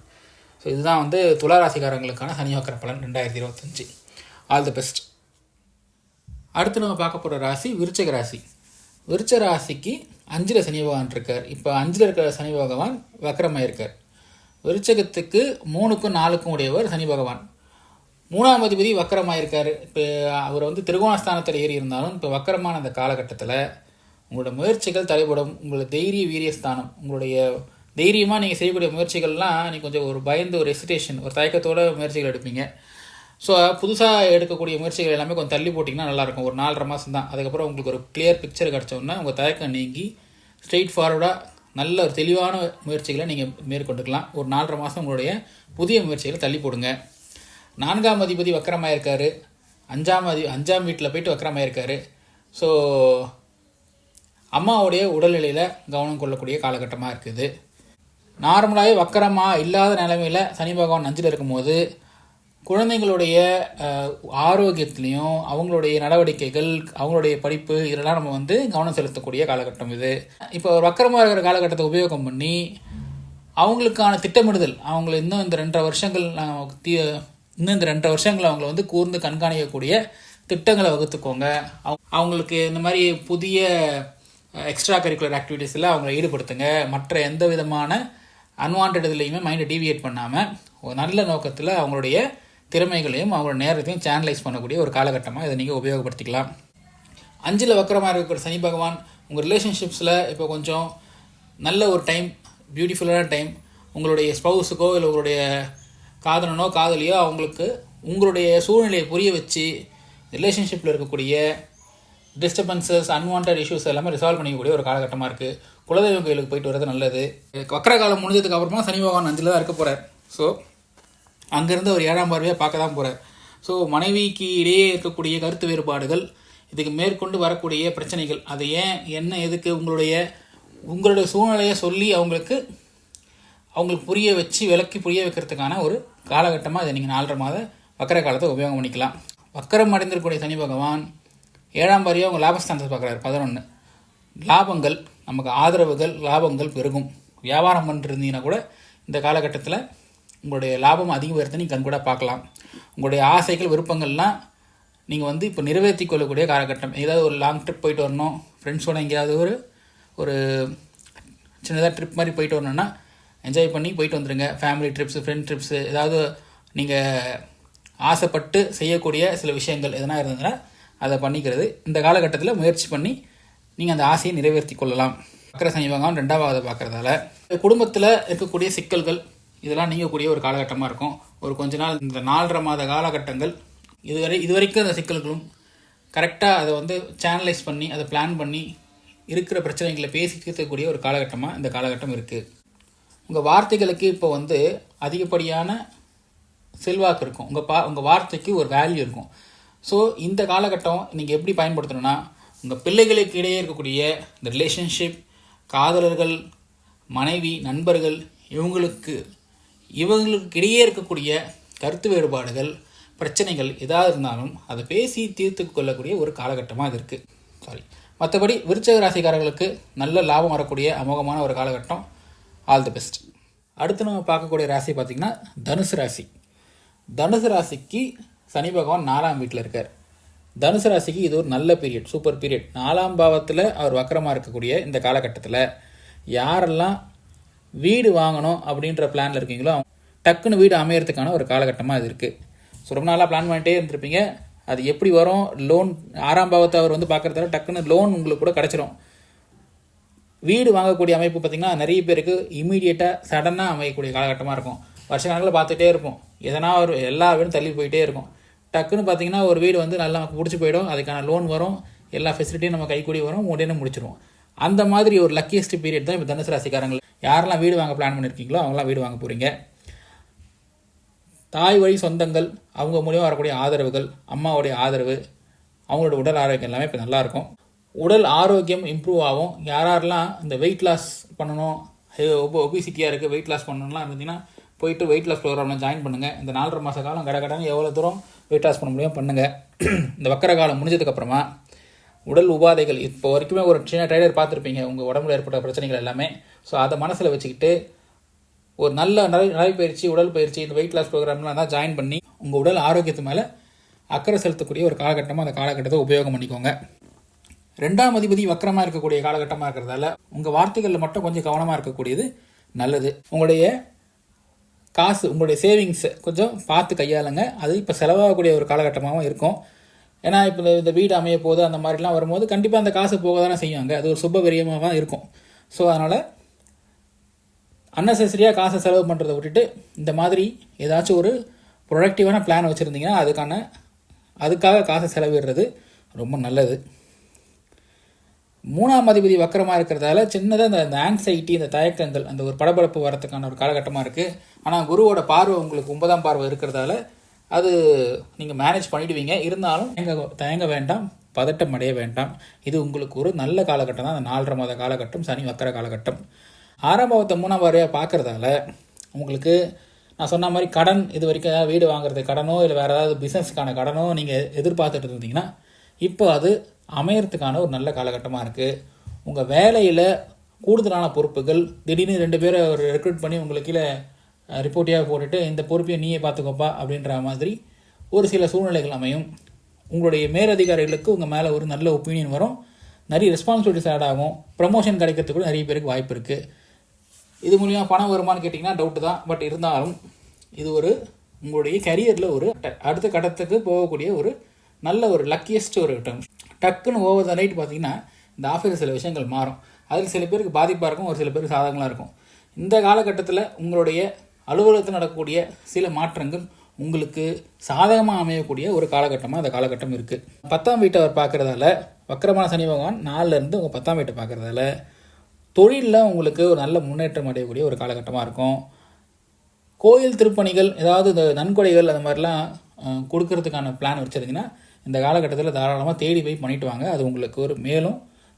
ஸோ இதுதான் வந்து துளாராசிக்காரங்களுக்கான சனி வக்கர பலன் 2025. All the best. அடுத்து நம்ம பார்க்க போகிற ராசி விருச்சிக ராசி. விருச்சிக ராசிக்கு 5ல் சனி பகவான் இருக்கார். இப்போ 5ல் இருக்கிற சனி பகவான் வக்கரமாக இருக்கார். விருச்சகத்துக்கு 3க்கும் 4க்கும் உடையவர் சனி பகவான். 3ஆம் அதிபதி வக்கரமாக இருக்கார். இப்போ அவர் வந்து திரிகோணஸ்தானத்தில் ஏறி இருந்தாலும் இப்போ வக்கரமான அந்த காலகட்டத்தில் உங்களோட முயற்சிகள் தடைபடும். உங்களோட தைரிய வீரியஸ்தானம், உங்களுடைய தைரியமாக நீங்கள் செய்யக்கூடிய முயற்சிகள்லாம் நீங்கள் கொஞ்சம் ஒரு பயந்து ஒரு எசிடேஷன், ஒரு தயக்கத்தோட முயற்சிகள் எடுப்பீங்க. ஸோ புதுசாக எடுக்கக்கூடிய முயற்சிகள் எல்லாமே கொஞ்சம் தள்ளி போட்டிங்கன்னா நல்லாயிருக்கும். ஒரு 4.5 மாதம் தான். அதுக்கப்புறம் உங்களுக்கு ஒரு கிளியர் பிக்சர் கிடச்சோன்னா உங்கள் தயக்கம் நீங்கி ஸ்ட்ரெயிட் ஃபார்வர்டாக நல்ல ஒரு தெளிவான முயற்சிகளை நீங்கள் மேற்கொண்டுக்கலாம். ஒரு 4.5 மாதம் உங்களுடைய புதிய முயற்சிகளை தள்ளி போடுங்க. 4ஆம் அதிபதி வக்கரமாக இருக்கார். 5ஆம் வீட்டில் போயிட்டு வக்கரமாக இருக்கார். ஸோ அம்மாவுடைய உடல்நிலையில் கவனம் கொள்ளக்கூடிய காலகட்டமாக இருக்குது. நார்மலாகவே வக்கரமாக இல்லாத நிலைமையில் சனி பகவான் 5ல் இருக்கும்போது குழந்தைங்களுடைய ஆரோக்கியத்துலேயும் அவங்களுடைய நடவடிக்கைகள், அவங்களுடைய படிப்பு, இதெல்லாம் நம்ம வந்து கவனம் செலுத்தக்கூடிய காலகட்டம் இது. இப்போ வக்கரமாக இருக்கிற காலகட்டத்தை உபயோகம் பண்ணி அவங்களுக்கான திட்டமிடுதல், அவங்கள இன்னும் இந்த 2.5 வருஷங்கள் அவங்கள வந்து கூர்ந்து கண்காணிக்கக்கூடிய திட்டங்களை வகுத்துக்கோங்க. அவங்களுக்கு இந்த மாதிரி புதிய எக்ஸ்ட்ரா கரிக்குலர் ஆக்டிவிட்டீஸில் அவங்களை ஈடுபடுத்துங்க. மற்ற எந்த விதமான அன்வான்ட் இதுலேயுமே மைண்டை டீவியேட் பண்ணாமல் ஒரு நல்ல நோக்கத்தில் அவங்களுடைய திறமைகளையும் அவங்களோட நேரத்தையும் சேனலைஸ் பண்ணக்கூடிய ஒரு காலகட்டமாக இதை நீங்கள் உபயோகப்படுத்திக்கலாம். 5ல் வக்கரமாக இருக்கக்கூடிய சனி பகவான் உங்கள் ரிலேஷன்ஷிப்ஸில் இப்போ கொஞ்சம் நல்ல ஒரு டைம், பியூட்டிஃபுல்லான டைம். உங்களுடைய ஸ்பௌஸுக்கோ இல்லை உங்களுடைய காதலனோ காதலியோ அவங்களுக்கு உங்களுடைய சூழ்நிலையை புரிய வச்சு ரிலேஷன்ஷிப்பில் இருக்கக்கூடிய டிஸ்டர்பன்சஸ், அன்வான்ட் இஷ்யூஸ் எல்லாமே ரிசால்வ் பண்ணிக்கக்கூடிய ஒரு காலகட்டமாக இருக்குது. குலதெய்வ கோயிலுக்கு போயிட்டு வரது நல்லது. வக்கர காலம் முடிஞ்சதுக்கு அப்புறமா சனி பகவான் 5ல் தான் இருக்க போகிறார். ஸோ அங்கேருந்து ஒரு 7ஆம் பார்வையாக பார்க்க தான் போகிறார். ஸோ மனைவிக்கு இடையே இருக்கக்கூடிய கருத்து வேறுபாடுகள், இதுக்கு மேற்கொண்டு வரக்கூடிய பிரச்சனைகள், அது ஏன் என்ன எதுக்கு உங்களுடைய சூழ்நிலையை சொல்லி அவங்களுக்கு புரிய வச்சு விளக்கி புரிய வைக்கிறதுக்கான ஒரு காலகட்டமாக இதை நீங்கள் 4.5 மாத வக்கர காலத்தை உபயோகம் பண்ணிக்கலாம். வக்கரம் அடைந்திருக்கக்கூடிய சனி பகவான் 7ஆம் பார்வையாக உங்கள் லாபஸ்தானத்தை பார்க்குறாரு 11. லாபங்கள், நமக்கு ஆதரவுகள், லாபங்கள் பெருகும். வியாபாரம் பண்ணிருந்தீங்கன்னா கூட இந்த காலகட்டத்தில் உங்களுடைய லாபம் அதிகப்படுத்த நீங்கள் கண்கூட பார்க்கலாம். உங்களுடைய ஆசைகள், விருப்பங்கள்லாம் நீங்கள் இப்போ நிறைவேற்றி கொள்ளக்கூடிய காலகட்டம். ஏதாவது ஒரு லாங் ட்ரிப் போயிட்டு வரணும், ஃப்ரெண்ட்ஸோடு எங்கேயாவது ஒரு சின்னதாக ட்ரிப் மாதிரி போயிட்டு வரணுன்னா என்ஜாய் பண்ணி போயிட்டு வந்துடுங்க. ஃபேமிலி ட்ரிப்ஸு, ஃப்ரெண்ட் ட்ரிப்ஸு, ஏதாவது நீங்கள் ஆசைப்பட்டு செய்யக்கூடிய சில விஷயங்கள் எதனா இருந்ததுன்னா அதை பண்ணிக்கிறது இந்த காலகட்டத்தில் முயற்சி பண்ணி நீங்கள் அந்த ஆசையை நிறைவேற்றி கொள்ளலாம். வக்கர சனி பகவான் 2வது பார்க்குறதால குடும்பத்தில் இருக்கக்கூடிய சிக்கல்கள் இதெல்லாம் நீங்கக்கூடிய ஒரு காலகட்டமாக இருக்கும். ஒரு கொஞ்ச நாள் இந்த 4.5 மாத காலகட்டங்கள் இதுவரைக்கும் அந்த சிக்கல்களும் கரெக்டாக அதை சேனலைஸ் பண்ணி அதை பிளான் பண்ணி இருக்கிற பிரச்சனைகளை பேசி தீர்க்கக்கூடிய ஒரு காலகட்டமாக இந்த காலகட்டம் இருக்குது. உங்கள் வார்த்தைகளுக்கு இப்போ அதிகப்படியான செல்வாக்கு இருக்கும். உங்கள் வார்த்தைக்கு ஒரு வேல்யூ இருக்கும். ஸோ இந்த காலகட்டம் நீங்கள் எப்படி பயன்படுத்தணும்னா, உங்கள் பிள்ளைகளுக்கு இடையே இருக்கக்கூடிய இந்த ரிலேஷன்ஷிப், காதலர்கள், மனைவி, நண்பர்கள், இவங்களுக்கு இடையே இருக்கக்கூடிய கருத்து வேறுபாடுகள், பிரச்சனைகள் எதாவது இருந்தாலும் அதை பேசி தீர்த்து கொள்ளக்கூடிய ஒரு காலகட்டமாக இது இருக்குது. மற்றபடி விருச்சிக ராசிக்காரர்களுக்கு நல்ல லாபம் வரக்கூடிய அமோகமான ஒரு காலகட்டம். All the best. அடுத்து நம்ம பார்க்கக்கூடிய ராசி பார்த்திங்கன்னா தனுசு ராசி. தனுசு ராசிக்கு சனி பகவான் 4ஆம் வீட்டில் இருக்கார். தனுசு ராசிக்கு இது ஒரு நல்ல பீரியட், சூப்பர் பீரியட். 4ஆம் பாவத்தில் அவர் வக்கரமாக இருக்கக்கூடிய இந்த காலகட்டத்தில் யாரெல்லாம் வீடு வாங்கணும் அப்படின்ற பிளானில் இருக்கீங்களோ டக்குன்னு வீடு அமையறதுக்கான ஒரு காலகட்டமாக இது இருக்குது. ஸோ ரொம்ப நாளாக பிளான் பண்ணிட்டே இருந்திருப்பீங்க. அது எப்படி வரும், லோன் 6ஆம் பாவத்தை அவர் பார்க்குறதால டக்குன்னு லோன் உங்களுக்கு கூட கிடச்சிரும். வீடு வாங்கக்கூடிய அமைப்பு பார்த்திங்கன்னா நிறைய பேருக்கு இமீடியட்டாக சடனாக அமையக்கூடிய காலகட்டமாக இருக்கும். வருஷ கணக்கில் பார்த்துட்டே இருப்போம், எதனா ஒரு எல்லா வீடும் தள்ளி போயிட்டே இருக்கும். டக்குன்னு பார்த்திங்கன்னா ஒரு வீடு நல்லா நமக்கு பிடிச்சி போயிடும், அதுக்கான லோன் வரும், எல்லா ஃபெசிலிட்டியும் நம்ம கைக்கூடி வரும், உடனே முடிச்சிடுவோம். அந்த மாதிரி ஒரு லக்கியஸ்ட் பீரியட் தான் இப்போ தனுசு ராசிக்காரங்கள். யாரெல்லாம் வீடு வாங்க பிளான் பண்ணியிருக்கீங்களோ அவங்களாம் வீடு வாங்க போகிறீங்க. தாய் வழி சொந்தங்கள், அவங்க மூலியமாக வரக்கூடிய ஆதரவுகள், அம்மாவுடைய ஆதரவு, அவங்களோட உடல் ஆரோக்கியம் எல்லாமே இப்போ நல்லாயிருக்கும். உடல் ஆரோக்கியம் இம்ப்ரூவ் ஆகும். யாரெல்லாம் இந்த வெயிட் லாஸ் பண்ணணும், ஒபிசிட்டியாக இருக்குது, வெயிட் லாஸ் பண்ணணும்லாம் இருந்தீங்கன்னா போயிட்டு வெயிட் லாஸ் ப்ரோக்ராமில் ஜாயின் பண்ணுங்கள். இந்த 4.5 மாத காலம் கடகடன்னு எவ்வளோ தூரம் வெயிட் லாஸ் பண்ண முடியும் பண்ணுங்கள். இந்த வக்கர காலம் முடிஞ்சதுக்கப்புறமா உடல் உபாதைகள், இப்போ வரைக்குமே ஒரு சின்ன ட்ரைலர் பார்த்துருப்பீங்க உங்கள் உடம்புல ஏற்பட்ட பிரச்சனைகள் எல்லாமே. ஸோ அதை மனசில் வச்சுக்கிட்டு ஒரு நல்ல நடைப்பயிற்சி, உடல் பயிற்சி, இந்த வெயிட் லாஸ் ப்ரோக்ராம்லாம் தான் ஜாயின் பண்ணி உங்கள் உடல் ஆரோக்கியத்து மேலே அக்கறை செலுத்தக்கூடிய ஒரு காலகட்டமாக அந்த காலகட்டத்தை உபயோகம் பண்ணிக்கோங்க. 2ஆம் அதிபதி வக்கரமாக இருக்கக்கூடிய காலகட்டமாக இருக்கிறதால உங்கள் வார்த்தைகளில் மட்டும் கொஞ்சம் கவனமாக இருக்கக்கூடியது நல்லது. உங்களுடைய காசு, உங்களுடைய சேவிங்ஸை கொஞ்சம் பார்த்து கையாளுங்க. அது இப்போ செலவாகக்கூடிய ஒரு காலகட்டமாகவும் இருக்கும். ஏன்னா இப்போ இந்த வீடு அமைய போது அந்த மாதிரிலாம் வரும்போது கண்டிப்பாக அந்த காசு போக தானே செய்வாங்க. அது ஒரு சுப விரயமாக தான் இருக்கும். ஸோ அதனால் அன்னெசரியாக காசை செலவு பண்ணுறதை விட்டுட்டு இந்த மாதிரி ஏதாச்சும் ஒரு ப்ரொடக்டிவான பிளான் வச்சுருந்தீங்கன்னா அதுக்காக காசை செலவிடுறது ரொம்ப நல்லது. 3ஆம் அதிபதி வக்கரமாக இருக்கிறதால சின்னதாக இந்த ஆங்ஸைட்டி, இந்த தயக்கங்கள், அந்த ஒரு படபடப்பு வரத்துக்கான ஒரு காலகட்டமாக இருக்குது. ஆனால் குருவோட பார்வை உங்களுக்கு 9ஆம் பார்வை இருக்கிறதால அது நீங்கள் மேனேஜ் பண்ணிவிடுவீங்க. இருந்தாலும் தயங்க வேண்டாம், பதட்டம் அடைய வேண்டாம். இது உங்களுக்கு ஒரு நல்ல காலகட்டம் தான். அந்த 4.5 மாத காலகட்டம், சனி வக்கர காலகட்டம். 6ஆம் பாவத்தை 3ஆம் பார்வையாக பார்க்குறதால உங்களுக்கு நான் சொன்ன மாதிரி கடன், இது வரைக்கும் ஏதாவது வீடு வாங்குறது கடனோ இல்லை வேறு ஏதாவது பிஸ்னஸ்க்கான கடனோ நீங்கள் எதிர்பார்த்துட்டு இருந்தீங்கன்னா இப்போ அது அமையறதுக்கான ஒரு நல்ல காலகட்டமாக இருக்குது. உங்கள் வேலையில் கூடுதலான பொறுப்புகள், திடீர்னு 2 பேரை ஒரு ரெக்ரூட் பண்ணி உங்களுக்கு கீழே ரிப்போர்ட்டியாக போட்டுட்டு இந்த பொறுப்பையை நீயே பார்த்துக்கோப்பா அப்படின்ற மாதிரி ஒரு சில சூழ்நிலைகள் அமையும். உங்களுடைய மேலதிகாரிகளுக்கு உங்கள் மேலே ஒரு நல்ல ஒப்பீனியன் வரும். நிறைய ரெஸ்பான்சிபிலிட்டிஸ் ஆட் ஆகும், ப்ரமோஷன் கிடைக்கிறதுக்கு கூட நிறைய பேருக்கு வாய்ப்பு இருக்குது. இது மூலிமா பணம் வருமானு கேட்டிங்கன்னா டவுட்டு தான். பட் இருந்தாலும் இது ஒரு உங்களுடைய கரியரில் ஒரு அடுத்த கட்டத்துக்கு போகக்கூடிய ஒரு நல்ல ஒரு லக்கியஸ்ட் ஒரு டைம். டக்குன்னு ஓவர் த நைட் பார்த்திங்கன்னா இந்த ஆஃபீஸில் சில விஷயங்கள் மாறும். அதில் சில பேருக்கு பாதிப்பாக இருக்கும், ஒரு சில பேருக்கு சாதகங்களாக இருக்கும். இந்த காலகட்டத்தில் உங்களுடைய அலுவலகத்தில் நடக்கக்கூடிய சில மாற்றங்கள் உங்களுக்கு சாதகமாக அமையக்கூடிய ஒரு காலகட்டமாக அந்த காலகட்டம் இருக்குது. 10ஆம் வீட்டை அவர் பார்க்குறதால, வக்கரமான சனி பகவான் 4லேருந்து உங்கள் 10ஆம் வீட்டை பார்க்குறதால தொழிலில் உங்களுக்கு ஒரு நல்ல முன்னேற்றம் அடையக்கூடிய ஒரு காலகட்டமாக இருக்கும். கோயில் திருப்பணிகள், ஏதாவது இந்த நன்கொடைகள் அந்த மாதிரிலாம் கொடுக்கறதுக்கான பிளான் வச்சுருந்தீங்கன்னா இந்த காலகட்டத்தில் தாராளமாக தேடி போய் பண்ணிட்டு வாங்க. அது உங்களுக்கு ஒரு மேலும்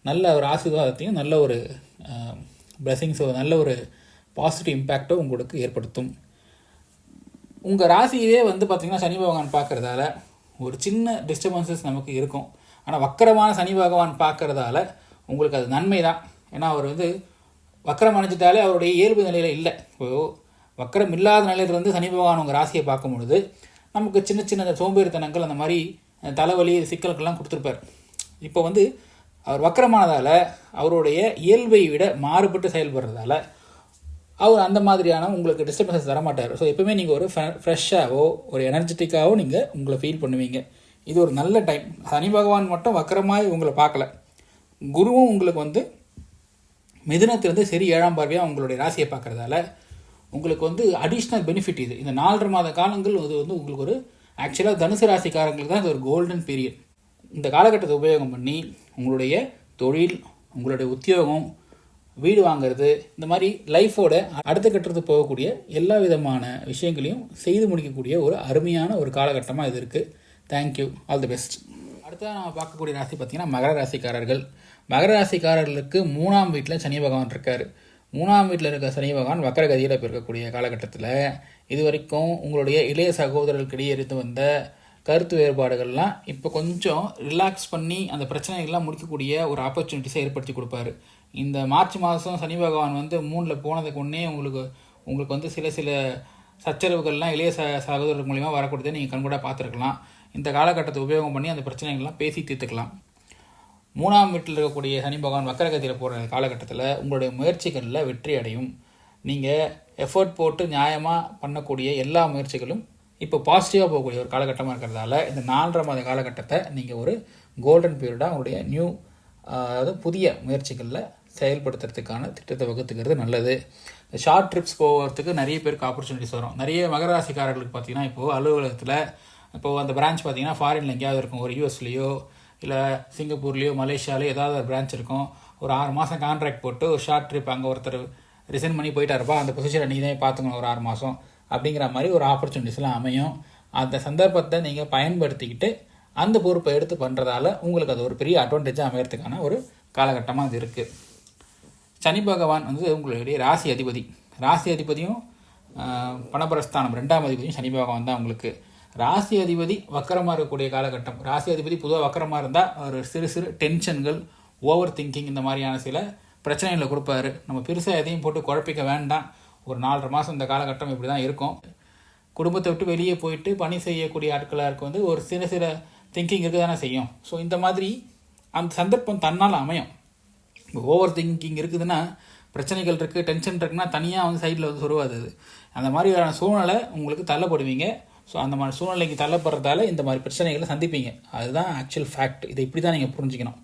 நல்ல ஒரு ஆசீர்வாதத்தையும் நல்ல ஒரு பிளெஸிங்ஸோ நல்ல ஒரு பாசிட்டிவ் இம்பேக்டோ உங்களுக்கு ஏற்படுத்தும். உங்கள் ராசியவே வந்து பார்த்திங்கன்னா சனி பகவான் பார்க்குறதால ஒரு சின்ன டிஸ்டர்பன்சஸ் நமக்கு இருக்கும். ஆனால் வக்கரமான சனி பகவான் பார்க்குறதால உங்களுக்கு அது நன்மை தான். ஏன்னா அவர் வந்து வக்கரம் அடைஞ்சிட்டாலே அவருடைய இயல்பு நிலையில் இல்லை. இப்போது வக்கரம் இல்லாத நிலையிலிருந்து சனி பகவான் உங்கள் ராசியை பார்க்கும் பொழுது நமக்கு சின்ன சின்ன சோம்பேறித்தனங்கள் அந்த மாதிரி தலைவலி சிக்கல்கள்லாம் கொடுத்துருப்பார். இப்போ வந்து அவர் வக்கரமானதால் அவருடைய இயல்பை விட மாறுபட்டு செயல்படுறதால அவர் அந்த மாதிரியான உங்களுக்கு டிஸ்டர்பன்ஸஸ் தரமாட்டார். ஸோ எப்பவுமே நீங்கள் ஒரு ஃப்ரெஷ்ஷாகவோ ஒரு எனர்ஜெட்டிக்காகவோ நீங்கள் உங்களை ஃபீல் பண்ணுவீங்க. இது ஒரு நல்ல டைம். சனி பகவான் மட்டும் வக்கரமாக உங்களை பார்க்கல, குருவும் உங்களுக்கு வந்து மிதுனத்திலிருந்து சரி 7ஆம் பார்வையாக உங்களுடைய ராசியை பார்க்குறதால உங்களுக்கு வந்து அடிஷ்னல் பெனிஃபிட் இது. இந்த 4.5 மாத காலங்கள் இது வந்து உங்களுக்கு ஒரு ஆக்சுவலாக தனுசு ராசிக்காரங்களுக்கு தான் இது ஒரு கோல்டன் பீரியட். இந்த காலகட்டத்தை உபயோகம் பண்ணி உங்களுடைய தொழில், உங்களுடைய உத்தியோகம், வீடு வாங்கிறது, இந்த மாதிரி லைஃபோட அடுத்த கட்டத்துக்கு போகக்கூடிய எல்லா விதமான விஷயங்களையும் செய்து முடிக்கக்கூடிய ஒரு அருமையான ஒரு காலகட்டமாக இது இருக்குது. Thank you, all the best. அடுத்ததாக நம்ம பார்க்கக்கூடிய ராசி பார்த்திங்கன்னா மகர ராசிக்காரர்கள். மகர ராசிக்காரர்களுக்கு 3ஆம் வீட்டில் சனி பகவான் இருக்கார். 3ஆம் வீட்டில் இருக்க சனி பகவான் வக்கரகதியில் இருக்கக்கூடிய காலகட்டத்தில் இது வரைக்கும் உங்களுடைய இளைய சகோதரர்களுக்கிடையே இருந்து வந்த கருத்து வேறுபாடுகள்லாம் இப்போ கொஞ்சம் ரிலாக்ஸ் பண்ணி அந்த பிரச்சனைகள்லாம் முடிக்கக்கூடிய ஒரு ஆப்பர்ச்சுனிட்டிஸை ஏற்படுத்தி கொடுப்பாரு. இந்த மார்ச் மாதம் சனி பகவான் வந்து 3ல் போனதுக்கு ஒன்றே உங்களுக்கு வந்து சில சச்சரவுகள்லாம் இளைய சகோதரர்கள் மூலிமா வரக்கூடியதை நீங்கள் கண்கூட பார்த்துருக்கலாம். இந்த காலகட்டத்தை உபயோகம் பண்ணி அந்த பிரச்சனைகள்லாம் பேசி தீர்த்துக்கலாம். 3ஆம் வீட்டில் இருக்கக்கூடிய சனி பகவான் வக்கரகதியில் போகிற காலகட்டத்தில் உங்களுடைய முயற்சிகளில் வெற்றி அடையும். நீங்கள் எஃபர்ட் போட்டு நியாயமாக பண்ணக்கூடிய எல்லா முயற்சிகளும் இப்போ பாசிட்டிவாக போகக்கூடிய ஒரு காலகட்டமாக இருக்கிறதால இந்த 4.5 மாத காலகட்டத்தை நீங்கள் ஒரு கோல்டன் பீரியடாக உங்களுடைய அதாவது புதிய முயற்சிகளில் செயல்படுத்துறதுக்கான திட்டத்தை வகுத்துக்கிறது நல்லது. ஷார்ட் ட்ரிப்ஸ் போகிறதுக்கு நிறைய பேருக்கு ஆப்பர்ச்சுனிட்டிஸ் வரும். நிறைய மகர ராசிக்காரர்களுக்கு பார்த்திங்கன்னா இப்போது அலுவலகத்தில் இப்போது அந்த பிரான்ச் பார்த்திங்கன்னா ஃபாரினில் எங்கேயாவது இருக்கும், ஒரு யூஎஸ்லேயோ இல்லை சிங்கப்பூர்லேயோ மலேசியாலேயோ ஏதாவது ஒரு பிரான்ச் இருக்கும். ஒரு 6 மாதம் கான்ட்ராக்ட் போட்டு ஒரு ஷார்ட் ட்ரிப் அங்கே ஒருத்தர் ரிசைன் பண்ணி போயிட்டாருப்பா, அந்த பொசிஷனை நீங்கள் தான் பார்த்துக்கணும் ஒரு 6 மாதம் அப்படிங்கிற மாதிரி ஒரு ஆப்பர்ச்சுனிட்டிஸ்லாம் அமையும். அந்த சந்தர்ப்பத்தை நீங்கள் பயன்படுத்திக்கிட்டு அந்த பொறுப்பை எடுத்து பண்ணுறதால உங்களுக்கு அது ஒரு பெரிய அட்வான்டேஜாக அமையறதுக்கான ஒரு காலகட்டமாக அது இருக்குது. சனி பகவான் வந்து உங்களுடைய ராசி அதிபதியும் பணபரஸ்தானம் 2ஆம் அதிபதியும் சனி பகவான் தான். உங்களுக்கு ராசி அதிபதி வக்கரமாக இருக்கக்கூடிய காலகட்டம். ராசி அதிபதி பொதுவாக வக்கரமாக இருந்தால் ஒரு சிறு டென்ஷன்கள், ஓவர் திங்கிங், இந்த மாதிரியான சில பிரச்சனைகளை கொடுப்பாரு. நம்ம பெருசாக எதையும் போட்டு குழப்பிக்க வேண்டாம். ஒரு 4.5 மாதம் இந்த காலகட்டம் இப்படி தான் இருக்கும். குடும்பத்தை விட்டு வெளியே போயிட்டு பணி செய்யக்கூடிய ஆட்களாக இருக்க வந்து ஒரு சில திங்கிங் இருக்க தானே செய்யும். ஸோ இந்த மாதிரி அந்த சந்தர்ப்பம் தன்னால் அமையும். ஓவர் திங்கிங் இருக்குதுன்னா, பிரச்சனைகள் இருக்குது, டென்ஷன் இருக்குன்னா தனியாக வந்து சைடில் வந்து சொருவாது. அது அந்த மாதிரியான சூழ்நிலை உங்களுக்கு தள்ளப்படுவீங்க. ஸோ அந்த மாதிரி சூழ்நிலைக்கு தள்ளப்படுறதால இந்த மாதிரி பிரச்சனைகளை சந்திப்பீங்க. அதுதான் ஆக்சுவல் ஃபேக்ட். இதை இப்படி தான் நீங்கள் புரிஞ்சுக்கணும்.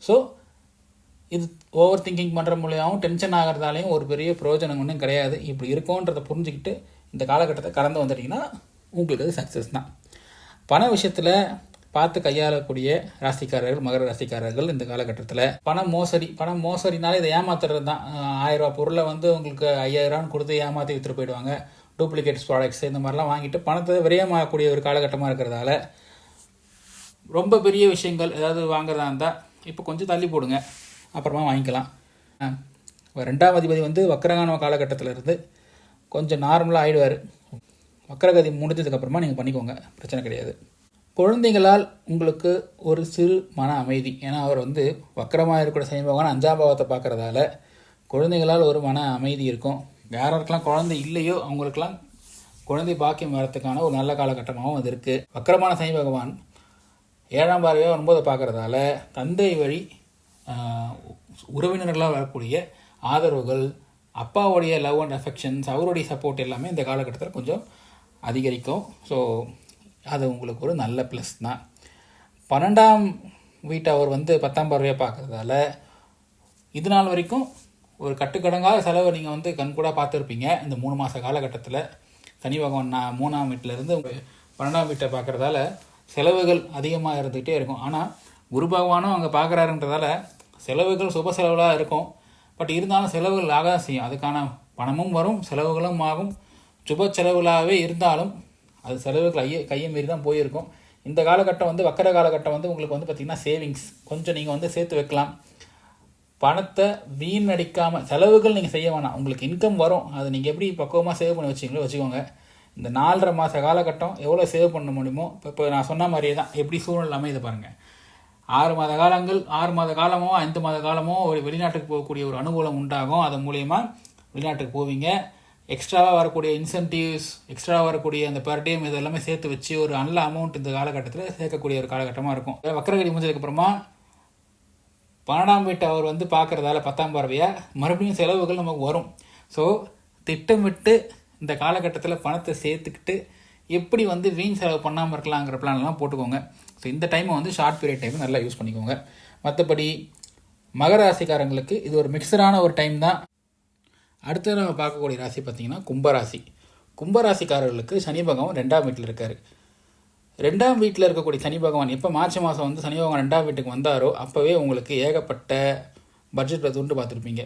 ஸோ இது ஓவர் திங்கிங் பண்ணுற மூலியமாகவும் டென்ஷன் ஆகிறதாலையும் ஒரு பெரிய பிரயோஜனம் ஒன்றும் கிடையாது. இப்படி இருக்கோன்றதை புரிஞ்சுக்கிட்டு இந்த காலகட்டத்தை கடந்து வந்துட்டிங்கன்னா உங்களுக்கு அது சக்ஸஸ் தான். பண விஷயத்தில் பார்த்து கையாளக்கூடிய ராசிக்காரர்கள் மகர ராசிக்காரர்கள் இந்த காலகட்டத்தில் பணம் மோசடினால இதை ஏமாத்துறது தான். 1000 ரூபா பொருளை வந்து உங்களுக்கு 5000 கொடுத்து ஏமாற்றி விற்றுட்டு போயிடுவாங்க. டூப்ளிகேட்ஸ் ப்ராடக்ட்ஸ் இந்த மாதிரிலாம் வாங்கிட்டு பணத்தை விரயமாகக்கூடிய ஒரு காலகட்டமாக இருக்கிறதால ரொம்ப பெரிய விஷயங்கள் ஏதாவது வாங்குறதா இருந்தால் இப்போ கொஞ்சம் தள்ளி போடுங்க, அப்புறமா வாங்கிக்கலாம். 2ஆம் அதிபதி வந்து வக்கரகான காலகட்டத்தில் இருந்து கொஞ்சம் நார்மலாக ஆகிடுவார். வக்கரகதி முடிஞ்சதுக்கப்புறமா நீங்கள் பண்ணிக்கோங்க, பிரச்சனை கிடையாது. குழந்தைகளால் உங்களுக்கு ஒரு சிறு மன அமைதி. ஏன்னா அவர் வந்து வக்கரமாக இருக்கிற சனி பகவான் 5ஆம் பாவத்தை பார்க்குறதால குழந்தைகளால் ஒரு மன அமைதி இருக்கும். யாருக்கெல்லாம் குழந்தை இல்லையோ அவங்களுக்கெல்லாம் குழந்தை பாக்கியம் வரத்துக்கான ஒரு நல்ல காலகட்டமாகவும் அது இருக்குது. வக்கரமான சனி பகவான் 7ஆம் பார்வையாக 9 பார்க்குறதால தந்தை வழி உறவினர்களாக வரக்கூடிய ஆதரவுகள், அப்பாவுடைய லவ் அண்ட் அஃபெக்ஷன்ஸ், அவருடைய சப்போர்ட் எல்லாமே இந்த காலகட்டத்தில் கொஞ்சம் அதிகரிக்கும். ஸோ அது உங்களுக்கு ஒரு நல்ல ப்ளஸ் தான். 12ஆம் வீட்டை அவர் வந்து 10ஆம் பார்வையாக பார்க்குறதால இது நாள் வரைக்கும் ஒரு கட்டுக்கடங்காத செலவை நீங்கள் வந்து கண்கூடாக பார்த்துருப்பீங்க. இந்த 3 மாத காலகட்டத்தில் சனி பகவான் 3ஆம் வீட்டிலேருந்து 12ஆம் வீட்டை பார்க்குறதால செலவுகள் அதிகமாக இருந்துகிட்டே இருக்கும். ஆனால் குரு பகவானும் அங்கே பார்க்குறாருன்றதால செலவுகள் சுப செலவுகளாக இருக்கும். பட் இருந்தாலும் செலவுகள் ஆக தான் செய்யும். அதுக்கான பணமும் வரும், செலவுகளும் ஆகும். சுப செலவுகளாகவே இருந்தாலும் அது செலவுகள் கையை மீறி தான் போயிருக்கும். இந்த காலகட்டம் வந்து வக்கர காலகட்டம் வந்து உங்களுக்கு வந்து பார்த்திங்கன்னா சேவிங்ஸ் கொஞ்சம் நீங்கள் வந்து சேர்த்து வைக்கலாம். பணத்தை வீணடிக்காமல் செலவுகள் நீங்கள் செய்ய வேணாம். உங்களுக்கு இன்கம் வரும், அது நீங்கள் எப்படி பக்குவமாக சேவ் பண்ணி வச்சுக்கோங்க. இந்த 4.5 மாத காலகட்டம் எவ்வளோ சேவ் பண்ண முடியுமோ இப்போ நான் சொன்ன மாதிரியே தான் எப்படி சூழ்நிலை அமைது பாருங்கள். 6 மாத காலங்கள் 6 மாத காலமோ 5 மாத காலமோ ஒரு வெளிநாட்டுக்கு போகக்கூடிய ஒரு அனுகூலம் உண்டாகும். அது மூலயமா வெளிநாட்டுக்கு போவீங்க. எக்ஸ்ட்ராவாக வரக்கூடிய இன்சென்டிவ்ஸ், எக்ஸ்ட்ராவாக வரக்கூடிய அந்த பெர் டேம் இது எல்லாமே சேர்த்து வச்சு ஒரு நல்ல அமௌண்ட் இந்த காலகட்டத்தில் சேர்க்கக்கூடிய ஒரு காலகட்டமாக இருக்கும். வக்கரகதி முடிஞ்சதுக்கப்புறமா 12ஆம் வீட்டை அவர் வந்து பார்க்குறதால 10ஆம் பார்வையாக மறுபடியும் செலவுகள் நமக்கு வரும். ஸோ திட்டமிட்டு இந்த காலகட்டத்தில் பணத்தை சேர்த்துக்கிட்டு எப்படி வந்து வீண் செலவு பண்ணாமல் இருக்கலாங்கிற பிளான்லாம் போட்டுக்கோங்க. ஸோ இந்த டைமை வந்து ஷார்ட் பீரியட் டைம் நல்லா யூஸ் பண்ணிக்கோங்க. மற்றபடி மகர ராசிக்காரங்களுக்கு இது ஒரு மிக்சரான ஒரு டைம் தான். அடுத்து நம்ம பார்க்கக்கூடிய ராசி பார்த்திங்கன்னா கும்பராசி. கும்பராசிக்காரர்களுக்கு சனி பகவான் 2ஆம் வீட்டில் இருக்கார். 2ஆம் வீட்டில் இருக்கக்கூடிய சனி பகவான் எப்போ மார்ச் மாதம் வந்து சனி பகவான் 2ஆம் வீட்டுக்கு வந்தாரோ அப்போவே உங்களுக்கு ஏகப்பட்ட பட்ஜெட்டில் துண்டு பார்த்துருப்பீங்க.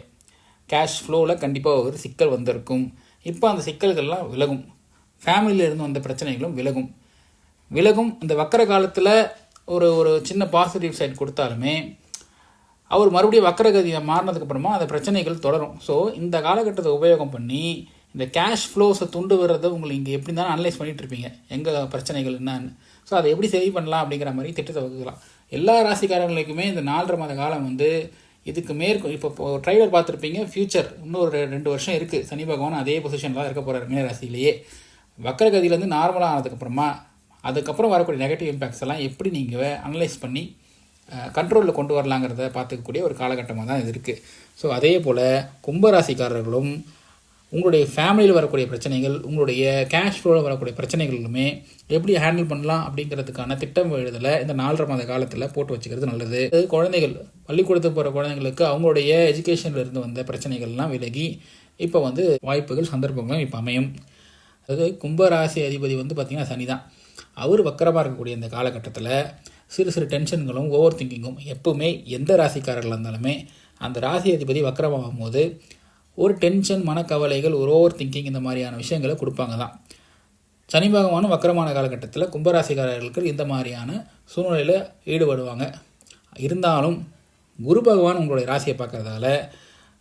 கேஷ் ஃப்ளோவில் கண்டிப்பாக ஒரு சிக்கல் வந்திருக்கும். இப்போ அந்த சிக்கல்கள்லாம் விலகும். ஃபேமிலியில் இருந்து வந்த பிரச்சனைகளும் விலகும். இந்த வக்கர காலத்தில் ஒரு சின்ன பாசிட்டிவ் சைட் கொடுத்தாலுமே அவர் மறுபடியும் வக்கரகதியை மாறினதுக்கப்புறமா அந்த பிரச்சனைகள் தொடரும். ஸோ இந்த காலகட்டத்தை உபயோகம் பண்ணி இந்த கேஷ் ஃப்ளோஸை துண்டு வர்றதை உங்களுக்கு இங்கே எப்படி இருந்தாலும் அனலைஸ் பண்ணிகிட்டு இருப்பீங்க, எங்கே பிரச்சனைகள் என்னன்னு. ஸோ அதை எப்படி சரி பண்ணலாம் அப்படிங்கிற மாதிரி திட்டத்தை வகுக்கலாம். எல்லா ராசிக்காரங்களுக்குமே இந்த 4.5 மாத காலம் வந்து இதுக்கு இப்போ ட்ரைலர் பார்த்துருப்பீங்க. ஃப்யூச்சர் இன்னும் ஒரு 2 வருஷம் இருக்குது. சனி பகவான் அதே பொசிஷனில் தான் இருக்க போகிறார் மீன ராசியிலேயே. வக்கரகதியிலேருந்து நார்மலாக ஆனதுக்கப்புறமா அதுக்கப்புறம் வரக்கூடிய நெகட்டிவ் இம்பேக்ட்ஸ் எல்லாம் எப்படி நீங்கள் அனலைஸ் பண்ணி கண்ட்ரோலில் கொண்டு வரலாங்கிறத பார்த்துக்கக்கூடிய ஒரு காலகட்டமாக தான் இது இருக்குது. ஸோ அதே போல் கும்பராசிக்காரர்களும் உங்களுடைய ஃபேமிலியில் வரக்கூடிய பிரச்சனைகள், உங்களுடைய கேஷ் ஃப்ளோவில் வரக்கூடிய பிரச்சனைகளுமே எப்படி ஹேண்டில் பண்ணலாம் அப்படிங்கிறதுக்கான திட்டம் எழுதலை இந்த 4.5 மாத காலத்தில் போட்டு வச்சுக்கிறது நல்லது. குழந்தைகள் பள்ளிக்கூடத்துக்கு போகிற குழந்தைங்களுக்கு அவங்களுடைய எஜுகேஷனில் இருந்து வந்த பிரச்சனைகள்லாம் விலகி இப்போ வந்து வாய்ப்புகள் சந்தர்ப்பங்களும் இப்போ அமையும். அதாவது கும்பராசி அதிபதி வந்து பார்த்திங்கன்னா சனி தான். அவர் வக்கரமாக இருக்கக்கூடிய இந்த காலகட்டத்தில் சிறு டென்ஷன்களும் ஓவர் திங்கிங்கும் எப்பவுமே எந்த ராசிக்காரர்களாக இருந்தாலுமே அந்த ராசி அதிபதி வக்கரமாகும் போது ஒரு டென்ஷன், மனக்கவலைகள், ஒரு ஓவர் திங்கிங் இந்த மாதிரியான விஷயங்களை கொடுப்பாங்க தான். சனி பகவானும் வக்கரமான காலகட்டத்தில் கும்பராசிக்காரர்களுக்கு இந்த மாதிரியான சூழ்நிலையில் ஈடுபடுவாங்க. இருந்தாலும் குரு பகவான் உங்களுடைய ராசியை பார்க்குறதால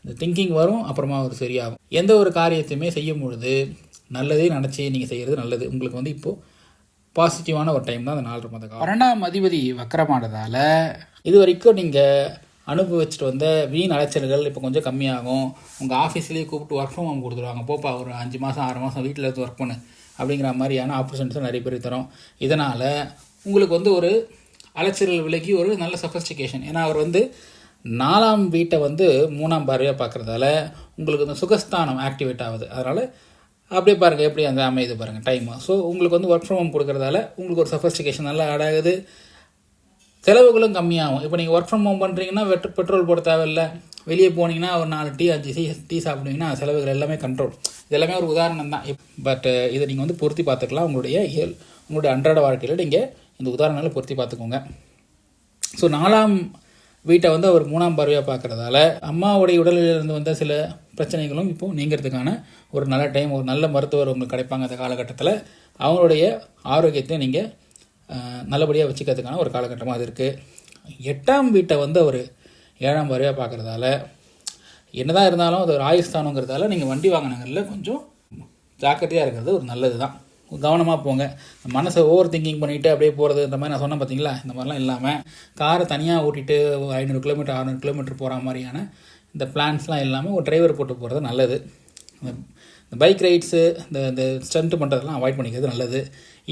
இந்த திங்கிங் வரும், அப்புறமா ஒரு சரியாகும். எந்த ஒரு காரியத்தையுமே செய்யும் பொழுது நல்லதே நினச்சி நீங்கள் செய்கிறது நல்லது. உங்களுக்கு வந்து இப்போது பாசிட்டிவான ஒரு டைம் தான் அந்த 4.5 மாத காலம். 12ஆம் அதிபதி வக்கரமானதால் இது வரைக்கும் நீங்கள் அனுபவிச்சுட்டு வந்த வீண் அலைச்சல்கள் இப்போ கொஞ்சம் கம்மியாகும். உங்கள் ஆஃபீஸ்லேயே கூப்பிட்டு ஒர்க் ஃப்ரம் ஹோம் கொடுத்துருவாங்க. போப்பா ஒரு 5 மாதம் 6 மாதம் வீட்டில் இருந்து ஒர்க் பண்ணு அப்படிங்கிற மாதிரியான ஆப்பர்ச்சுனிட்டிஸ் நிறைய பேர் தரும். இதனால் உங்களுக்கு வந்து ஒரு அலைச்சல்கள் விலகி ஒரு நல்ல சஃபஸ்டிகேஷன். ஏன்னா அவர் வந்து 4ஆம் வீட்டை வந்து 3ஆம் பார்வையாக பார்க்குறதால உங்களுக்கு இந்த சுகஸ்தானம் ஆக்டிவேட் ஆகுது. அதனால் அப்படியே பாருங்கள் எப்படி அந்த அமையுது பாருங்கள் டைமு. ஸோ உங்களுக்கு வந்து ஒர்க் ஃப்ரம் ஹோம் கொடுக்குறதால உங்களுக்கு ஒரு சஃபஸ்டிகேஷன் நல்லா ஆட் ஆகுது. செலவுகளும் கம்மியாகும். இப்போ நீங்கள் ஒர்க் ஃப்ரம் ஹோம் பண்ணுறீங்கன்னா பெட்ரோல் போட தேவையில்லை. வெளியே போனீங்கன்னா ஒரு 4 டீ 5 டீ சாப்பிடுவீங்கன்னா செலவுகள் எல்லாமே கண்ட்ரோல். இது எல்லாமே ஒரு உதாரணம் தான். பட் இதை நீங்கள் வந்து பொருத்தி பார்த்துக்கலாம். உங்களுடைய அன்றாட வாழ்க்கையில் நீங்கள் இந்த உதாரணங்களை பொருத்தி பார்த்துக்கோங்க. ஸோ 4ஆம் வீட்டை வந்து அவர் 3ஆம் பார்வையாக பார்க்குறதால அம்மாவுடைய உடலிலிருந்து வந்த சில பிரச்சனைகளும் இப்போது நீங்கிறதுக்கான ஒரு நல்ல டைம். ஒரு நல்ல மருத்துவர் உங்களுக்கு கிடைப்பாங்க அந்த காலகட்டத்தில். அவங்களுடைய ஆரோக்கியத்தை நீங்கள் நல்லபடியாக வச்சுக்கிறதுக்கான ஒரு காலகட்டமாக அது இருக்குது. 8ஆம் வீட்டை வந்து அவர் 7ஆம் பார்வையாக பார்க்குறதால என்னதான் இருந்தாலும் அது ஒரு ஆயுஸ்தானங்கிறதால நீங்கள் வண்டி வாகனங்களில் கொஞ்சம் ஜாக்கிரதையாக இருக்கிறது ஒரு நல்லது தான். கவனமாக போங்க. மனசை ஓவர் திங்கிங் பண்ணிவிட்டு அப்படியே போகிறது இந்த மாதிரி நான் சொன்னேன் பார்த்தீங்களா, இந்த மாதிரிலாம் இல்லாமல் காரை தனியாக ஓட்டிகிட்டு 500 கிலோமீட்டர் 600 கிலோமீட்டர் போகிற மாதிரியான இந்த பிளான்ஸ்லாம் இல்லாமல் ஒரு டிரைவர் போட்டு போகிறது நல்லது. இந்த பைக் ரைட்ஸு இந்த ஸ்டண்ட் பண்ணுறதெல்லாம் அவாய்ட் பண்ணிக்கிறது நல்லது.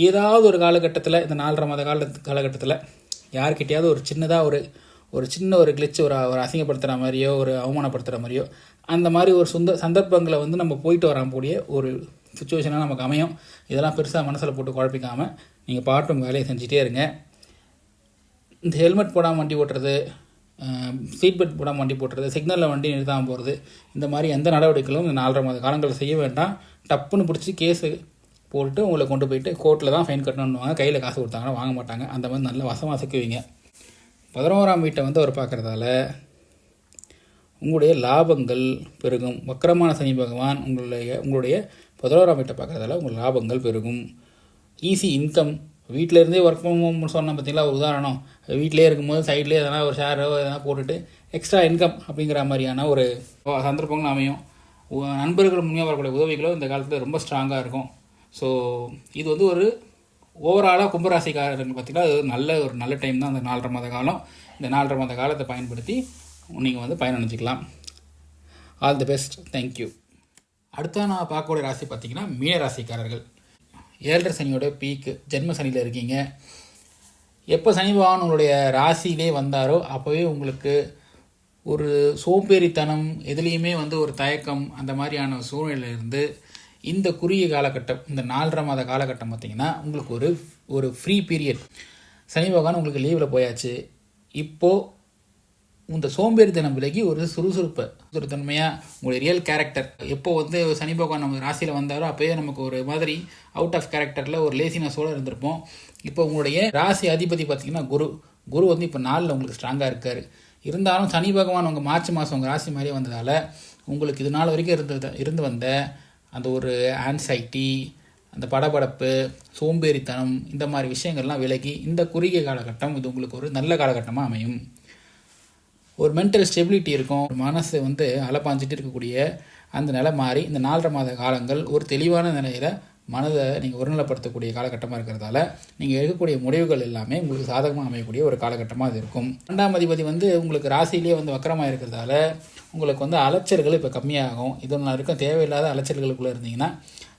ஏதாவது ஒரு காலகட்டத்தில் இந்த 4.5 மாத காலகட்டத்தில் யார்கிட்டையாவது ஒரு சின்னதாக ஒரு சின்ன ஒரு கிளிச், ஒரு அசிங்கப்படுத்துகிற மாதிரியோ ஒரு அவமானப்படுத்துகிற மாதிரியோ அந்த மாதிரி ஒரு சந்தர்ப்பங்களை வந்து நம்ம போயிட்டு வரக்கூடிய ஒரு சுச்சுவேஷனாக நமக்கு அமையும். இதெல்லாம் பெருசாக மனசில் போட்டு குழப்பிக்காமல் நீங்கள் பாட்டும் வேலையை செஞ்சுட்டே இருங்க. இந்த ஹெல்மெட் போடாமல் வண்டி ஓட்டுறது, சீட் பெல்ட் போடாமல் வண்டி போட்டுறது, சிக்னலில் வண்டி நிறுத்தாமல் போகிறது, இந்த மாதிரி எந்த நடவடிக்கைகளும் இந்த 4.5 மாத காலங்களில் செய்ய வேண்டாம். டப்புன்னு பிடிச்சி கேஸு போட்டு உங்களை கொண்டு போயிட்டு கோர்ட்டில் தான் ஃபைன் கட்டணுன்னுவாங்க. கையில் காசு கொடுத்தாங்கன்னா வாங்க மாட்டாங்க. அந்த மாதிரி நல்ல வசமாக சிக்குவீங்க. 11ஆம் வீட்டை வந்து அவர் பார்க்குறதால உங்களுடைய லாபங்கள் பெருகும். வக்கரமான சனி பகவான் உங்களுடைய 11ஆம் வீட்டை பார்க்குறதால உங்கள் லாபங்கள் பெருகும். Easy income. வீட்டிலேருந்தே ஒர்க் ஃப்ரம் ஹோம் சொன்னால் பார்த்தீங்களா ஒரு உதாரணம். வீட்டிலே இருக்கும்போது சைட்லேயே எதனா ஒரு ஷேரோ எதனா போட்டுட்டு எக்ஸ்ட்ரா இன்கம் அப்படிங்கிற மாதிரியான ஒரு சந்தர்ப்பங்கள் அமையும். நண்பர்கள் முன்னே வரக்கூடிய உதவிகளோ இந்த காலத்தில் ரொம்ப ஸ்ட்ராங்காக இருக்கும். ஸோ இது வந்து ஒரு ஓவராலாக கும்பராசிக்காரர்கள் பார்த்திங்கன்னா அது ஒரு நல்ல டைம் தான் அந்த 4.5 மாத காலம். இந்த 4.5 மாத காலத்தை பயன்படுத்தி நீங்கள் வந்து பயனடைஞ்சிக்கலாம். All the best. தேங்க்யூ. அடுத்த நான் பார்க்கக்கூடிய ராசி பார்த்திங்கன்னா மீன ராசிக்காரர்கள். 7.5 சனியோட பீக்கு, ஜென்ம சனியில் இருக்கீங்க. எப்போ சனி பகவான் உங்களுடைய ராசியிலே வந்தாரோ அப்போவே உங்களுக்கு ஒரு சோம்பேறித்தனம், எதுலேயுமே வந்து ஒரு தயக்கம், அந்த மாதிரியான சூழ்நிலையிலிருந்து இந்த குறுகிய காலகட்டம், இந்த 4.5 மாத காலகட்டம் பார்த்திங்கன்னா உங்களுக்கு ஒரு ஃப்ரீ பீரியட். சனி பகவான் உங்களுக்கு லீவில் போயாச்சு. இப்போது இந்த சோம்பேறித்தனம் விலகி ஒரு சுறுசுறுப்பு தன்மையாக உங்களுடைய ரியல் கேரக்டர், எப்போ வந்து சனி பகவான் நம்ம ராசியில் வந்தாரோ அப்போயே நமக்கு ஒரு மாதிரி அவுட் ஆஃப் கேரக்டரில் ஒரு லேசினஸோடு இருந்திருப்போம். இப்போ உங்களுடைய ராசி அதிபதி பார்த்திங்கன்னா குரு வந்து இப்போ 4ல் உங்களுக்கு ஸ்ட்ராங்காக இருக்கார். இருந்தாலும் சனி பகவான் உங்கள் மார்ச் மாதம் உங்கள் ராசி மாதிரியே வந்ததால் உங்களுக்கு இது நாள் வரைக்கும் இருந்து வந்த அந்த ஒரு ஆன்சைட்டி, அந்த படபடப்பு, சோம்பேறித்தனம், இந்த மாதிரி விஷயங்கள்லாம் விலகி இந்த குறுகிய காலகட்டம் இது உங்களுக்கு ஒரு நல்ல காலகட்டமாக அமையும். ஒரு மென்டல் ஸ்டெபிலிட்டி இருக்கும். ஒரு மனசு வந்து அலப்பாஞ்சிட்டு இருக்கக்கூடிய அந்த நிலை மாறி இந்த 4.5 மாத காலங்கள் ஒரு தெளிவான நிலையில் மனதை நீங்கள் ஒருநிலைப்படுத்தக்கூடிய காலகட்டமாக இருக்கிறதால நீங்கள் எடுக்கக்கூடிய முடிவுகள் எல்லாமே உங்களுக்கு சாதகமாக அமையக்கூடிய ஒரு காலகட்டமாக அது இருக்கும். 2ஆம் அதிபதி வந்து உங்களுக்கு ராசியிலே வந்து வக்கரமாக இருக்கிறதால உங்களுக்கு வந்து அலைச்சல்கள் இப்போ கம்மியாகும். இதெல்லாம் இருக்கும். தேவையில்லாத அலைச்சல்களுக்குள்ளே இருந்தீங்கன்னா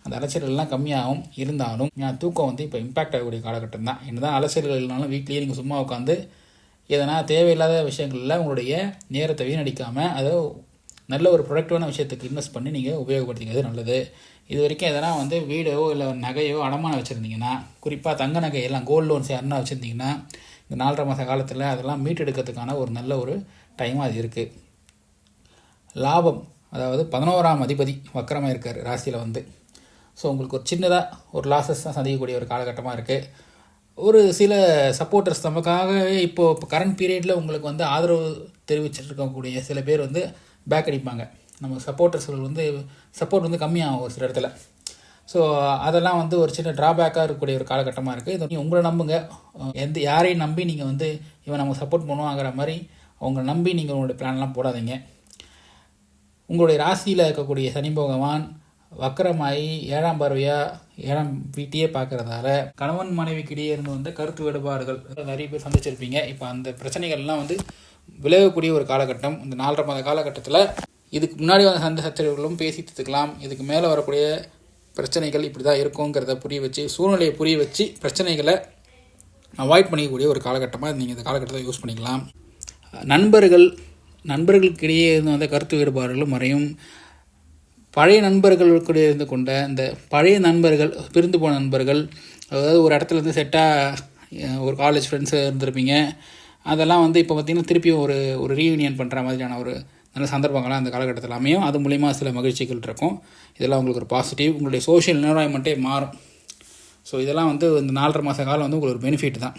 அந்த அலைச்சல்கள்லாம் கம்மியாகும். இருந்தாலும் தூக்கம் வந்து இப்போ இம்பேக்ட் ஆகக்கூடிய காலகட்டம் தான். என்னதான் அலைச்சல்கள் இல்லைனாலும் வீட்லேயே நீங்கள் சும்மா உட்காந்து எதனா தேவையில்லாத விஷயங்களில் உங்களுடைய நேரத்தை வீணடிக்காமல் அதை நல்ல ஒரு ப்ரொடக்டிவான விஷயத்துக்கு இன்வெஸ்ட் பண்ணி நீங்கள் உபயோகப்படுத்திக்கிறது நல்லது. இது வரைக்கும் எதனா வந்து வீடோ இல்லை நகையோ அடமானம் வச்சுருந்தீங்கன்னா, குறிப்பாக தங்க நகை எல்லாம் கோல்டு லோன்ஸ் யாருன்னா வச்சுருந்தீங்கன்னா இந்த 4.5 மாத காலத்தில் அதெல்லாம் மீட்டெடுக்கிறதுக்கான ஒரு நல்ல ஒரு டைமாக அது இருக்குது. லாபம், அதாவது 11ஆம் அதிபதி வக்கரமாக இருக்கார் ராசியில் வந்து. ஸோ உங்களுக்கு ஒரு சின்னதாக ஒரு லாஸஸ் தான் சந்திக்கக்கூடிய ஒரு காலகட்டமாக இருக்குது. ஒரு சில சப்போர்ட்டர்ஸ் நமக்காகவே இப்போது கரண்ட் பீரியடில் உங்களுக்கு வந்து ஆதரவு தெரிவிச்சுட்டு இருக்கக்கூடிய சில பேர் வந்து பேக் அடிப்பாங்க. நம்ம சப்போர்ட்டர்ஸ்கள் வந்து சப்போர்ட் வந்து கம்மியாகும் ஒரு சில இடத்துல. ஸோ அதெல்லாம் வந்து ஒரு சின்ன ட்ராபேக்காக இருக்கக்கூடிய ஒரு காலகட்டமாக இருக்குது. இது உங்களை நம்புங்க. யாரையும் நம்பி நீங்கள் வந்து இவன் நமக்கு சப்போர்ட் பண்ணுவாங்கிற மாதிரி அவங்களை நம்பி நீங்கள் உங்களுடைய பிளான்லாம் போடாதீங்க. உங்களுடைய ராசியில் இருக்கக்கூடிய சனி பகவான் வக்கரமாகி 7ஆம் பார்வையாக 7ஆம் வீட்டையே பார்க்குறதால கணவன் மனைவிக்கிடையே இருந்து வந்து கருத்து வேறுபாடுகள் நிறைய பேர் சந்திச்சிருப்பீங்க. இப்போ அந்த பிரச்சனைகள்லாம் வந்து விலகக்கூடிய ஒரு காலகட்டம் இந்த 4.5 மாத காலகட்டத்தில். இதுக்கு முன்னாடி வந்த சந்த சச்சரவுகளும் பேசி தீர்த்துக்கலாம். இதுக்கு மேலே வரக்கூடிய பிரச்சனைகள் இப்படி தான் இருக்குங்கிறத புரிய வச்சு, சூழ்நிலையை புரிய வச்சு பிரச்சனைகளை அவாய்ட் பண்ணிக்கக்கூடிய ஒரு காலகட்டமாக நீங்கள் இந்த காலகட்டத்தை யூஸ் பண்ணிக்கலாம். நண்பர்களுக்கிடையே இருந்து வந்த கருத்து வேறுபாடுகளும் மறையும். பழைய நண்பர்களுக்கிடையே இருந்து கொண்ட இந்த பழைய நண்பர்கள், பிரிந்து போன நண்பர்கள், அதாவது ஒரு இடத்துல இருந்து செட்டாக ஒரு காலேஜ் ஃப்ரெண்ட்ஸு இருந்திருப்பீங்க, அதெல்லாம் வந்து இப்போ பார்த்திங்கன்னா திருப்பியும் ஒரு ரீயூனியன் பண்ணுற மாதிரியான ஒரு நல்ல சந்தர்ப்பங்கள்லாம் அந்த காலகட்டத்தில் அமையும். அது மூலிமா சில மகிழ்ச்சிகள் இருக்கும். இதெல்லாம் உங்களுக்கு ஒரு பாசிட்டிவ். உங்களுடைய சோஷியல் என்வரான்மெண்ட்டே மாறும். ஸோ இதெல்லாம் வந்து இந்த 4.5 மாத காலம் வந்து உங்களுக்கு ஒரு பெனிஃபிட் தான்.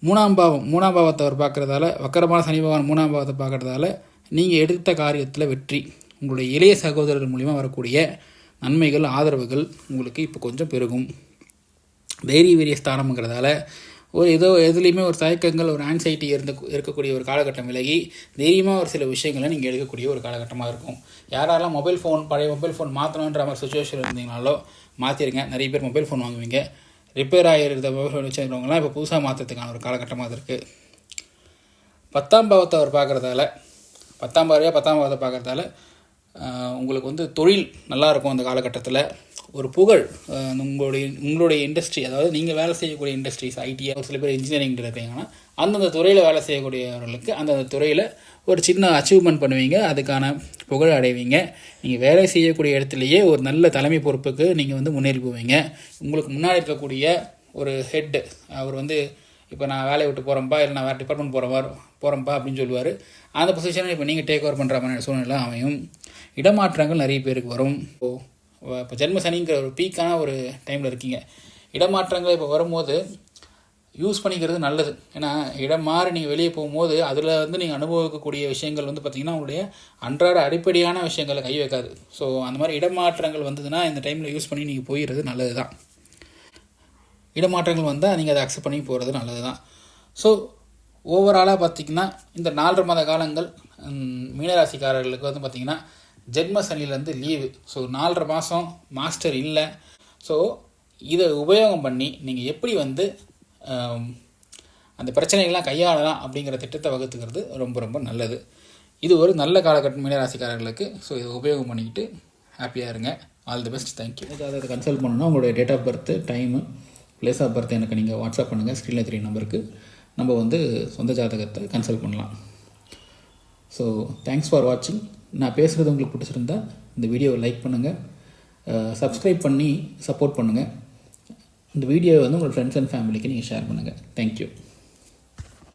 3ஆம் பாவத்தை அவர் பார்க்குறதால, வக்கரமான சனி பகவான் 3ஆம் பாவத்தை பார்க்குறதால நீங்கள் எடுத்த காரியத்தில் வெற்றி, உங்களுடைய இளைய சகோதரர்கள் மூலிமா வரக்கூடிய நன்மைகள், ஆதரவுகள் உங்களுக்கு இப்போ கொஞ்சம் பெருகும். தைரிய ஸ்தானம்ங்கிறதால எதுலேயுமே ஒரு தயக்கங்கள், ஒரு ஆன்சைட்டி இருக்கக்கூடிய ஒரு காலகட்டம் விலகி தைரியமாக ஒரு சில விஷயங்களை நீங்கள் எடுக்கக்கூடிய ஒரு காலகட்டமாக இருக்கும். யாரெல்லாம் பழைய மொபைல் ஃபோன் மாற்றணுன்ற மாதிரி சுச்சுவேஷன் இருந்தீங்கனாலோ மாற்றிடுங்க. நிறைய பேர் மொபைல் ஃபோன் வாங்குவீங்க. ரிப்பேர் ஆகிருந்த மொபைல் ஃபோன் வச்சுருக்கவங்களாம் இப்போ புதுசாக மாற்றுறதுக்கான ஒரு காலகட்டமாக இருக்குது. 10ஆம் பாவத்தை அவர் பார்க்குறதால, 10ஆம் பாவத்தை பார்க்குறதால உங்களுக்கு வந்து தொழில் நல்லாயிருக்கும். அந்த காலகட்டத்தில் ஒரு புகழ், உங்களுடைய இண்டஸ்ட்ரி, அதாவது நீங்கள் வேலை செய்யக்கூடிய இண்டஸ்ட்ரீஸ், ஐடி, ஒரு சில பேர் இன்ஜினியரிங் இருப்பீங்கன்னா அந்தந்த துறையில் வேலை செய்யக்கூடியவர்களுக்கு அந்தந்த துறையில் ஒரு சின்ன அச்சீவ்மெண்ட் பண்ணுவீங்க, அதுக்கான புகழ் அடைவீங்க. நீங்கள் வேலை செய்யக்கூடிய இடத்துலையே ஒரு நல்ல தலைமை பொறுப்புக்கு நீங்கள் வந்து முன்னேறி போவீங்க. உங்களுக்கு முன்னாடி இருக்கக்கூடிய ஒரு ஹெட்டு அவர் வந்து இப்போ நான் வேலையை விட்டு போகிறேன்ப்பா, இல்லை நான் வேறு டிபார்ட்மெண்ட் போகிறேன்ப்பா அப்படின்னு சொல்லுவார். அந்த பொசிஷனை இப்போ நீங்கள் டேக் ஓவர் பண்ணுற மாதிரி சூழ்நிலை அமையும். இடமாற்றங்கள் நிறைய பேருக்கு வரும். இப்போ ஜென்ம சனிங்கிற ஒரு பீக்கான ஒரு டைமில் இருக்கீங்க. இடமாற்றங்கள் இப்போ வரும்போது யூஸ் பண்ணிக்கிறது நல்லது. ஏன்னா இடம் மாறி நீங்கள் வெளியே போகும்போது அதில் வந்து நீங்கள் அனுபவிக்கக்கூடிய விஷயங்கள் வந்து பார்த்திங்கன்னா உங்களுடைய அன்றாட அடிப்படையான விஷயங்களை கை வைக்காது. ஸோ அந்த மாதிரி இடமாற்றங்கள் வந்ததுன்னா இந்த டைமில் யூஸ் பண்ணி நீங்கள் போயிடுறது நல்லது தான். இடமாற்றங்கள் வந்தால் நீங்கள் அதை அக்செப்ட் பண்ணி போகிறது நல்லது தான். ஸோ ஓவராலாக பார்த்திங்கன்னா இந்த 4.5 மாத காலங்கள் மீனராசிக்காரர்களுக்கு வந்து பார்த்திங்கன்னா ஜென்ம சனிலேருந்து லீவு. ஸோ 4.5 மாதம் மாஸ்டர் இல்லை. ஸோ இதை உபயோகம் பண்ணி நீங்கள் எப்படி வந்து அந்த பிரச்சனைகள்லாம் கையாளலாம் அப்படிங்கிற திட்டத்தை வகுத்துக்கிறது ரொம்ப ரொம்ப நல்லது. இது ஒரு நல்ல காலகட்டம் மீனராசிக்காரர்களுக்கு. ஸோ இதை உபயோகம் பண்ணிக்கிட்டு ஹாப்பியாக இருங்க. All the best. தேங்க்யூ. அதை கன்சல்ட் பண்ணணும்னா உங்களுடைய date of birth, time, place of birth எனக்கு நீங்கள் வாட்ஸ்அப் பண்ணுங்கள். ஸ்க்ரீனில் 3 நம்பருக்கு நம்ம வந்து சொந்த ஜாதகத்தை கன்சல்ட் பண்ணலாம். ஸோ தேங்க்ஸ் ஃபார் வாட்சிங். நான் பேசுகிறது உங்களுக்கு பிடிச்சிருந்தா இந்த வீடியோவை லைக் பண்ணுங்கள், சப்ஸ்கிரைப் பண்ணி சப்போர்ட் பண்ணுங்கள். இந்த வீடியோவை வந்து உங்கள் ஃப்ரெண்ட்ஸ் அண்ட் ஃபேமிலிக்கு நீங்கள் ஷேர் பண்ணுங்கள். தேங்க்யூ.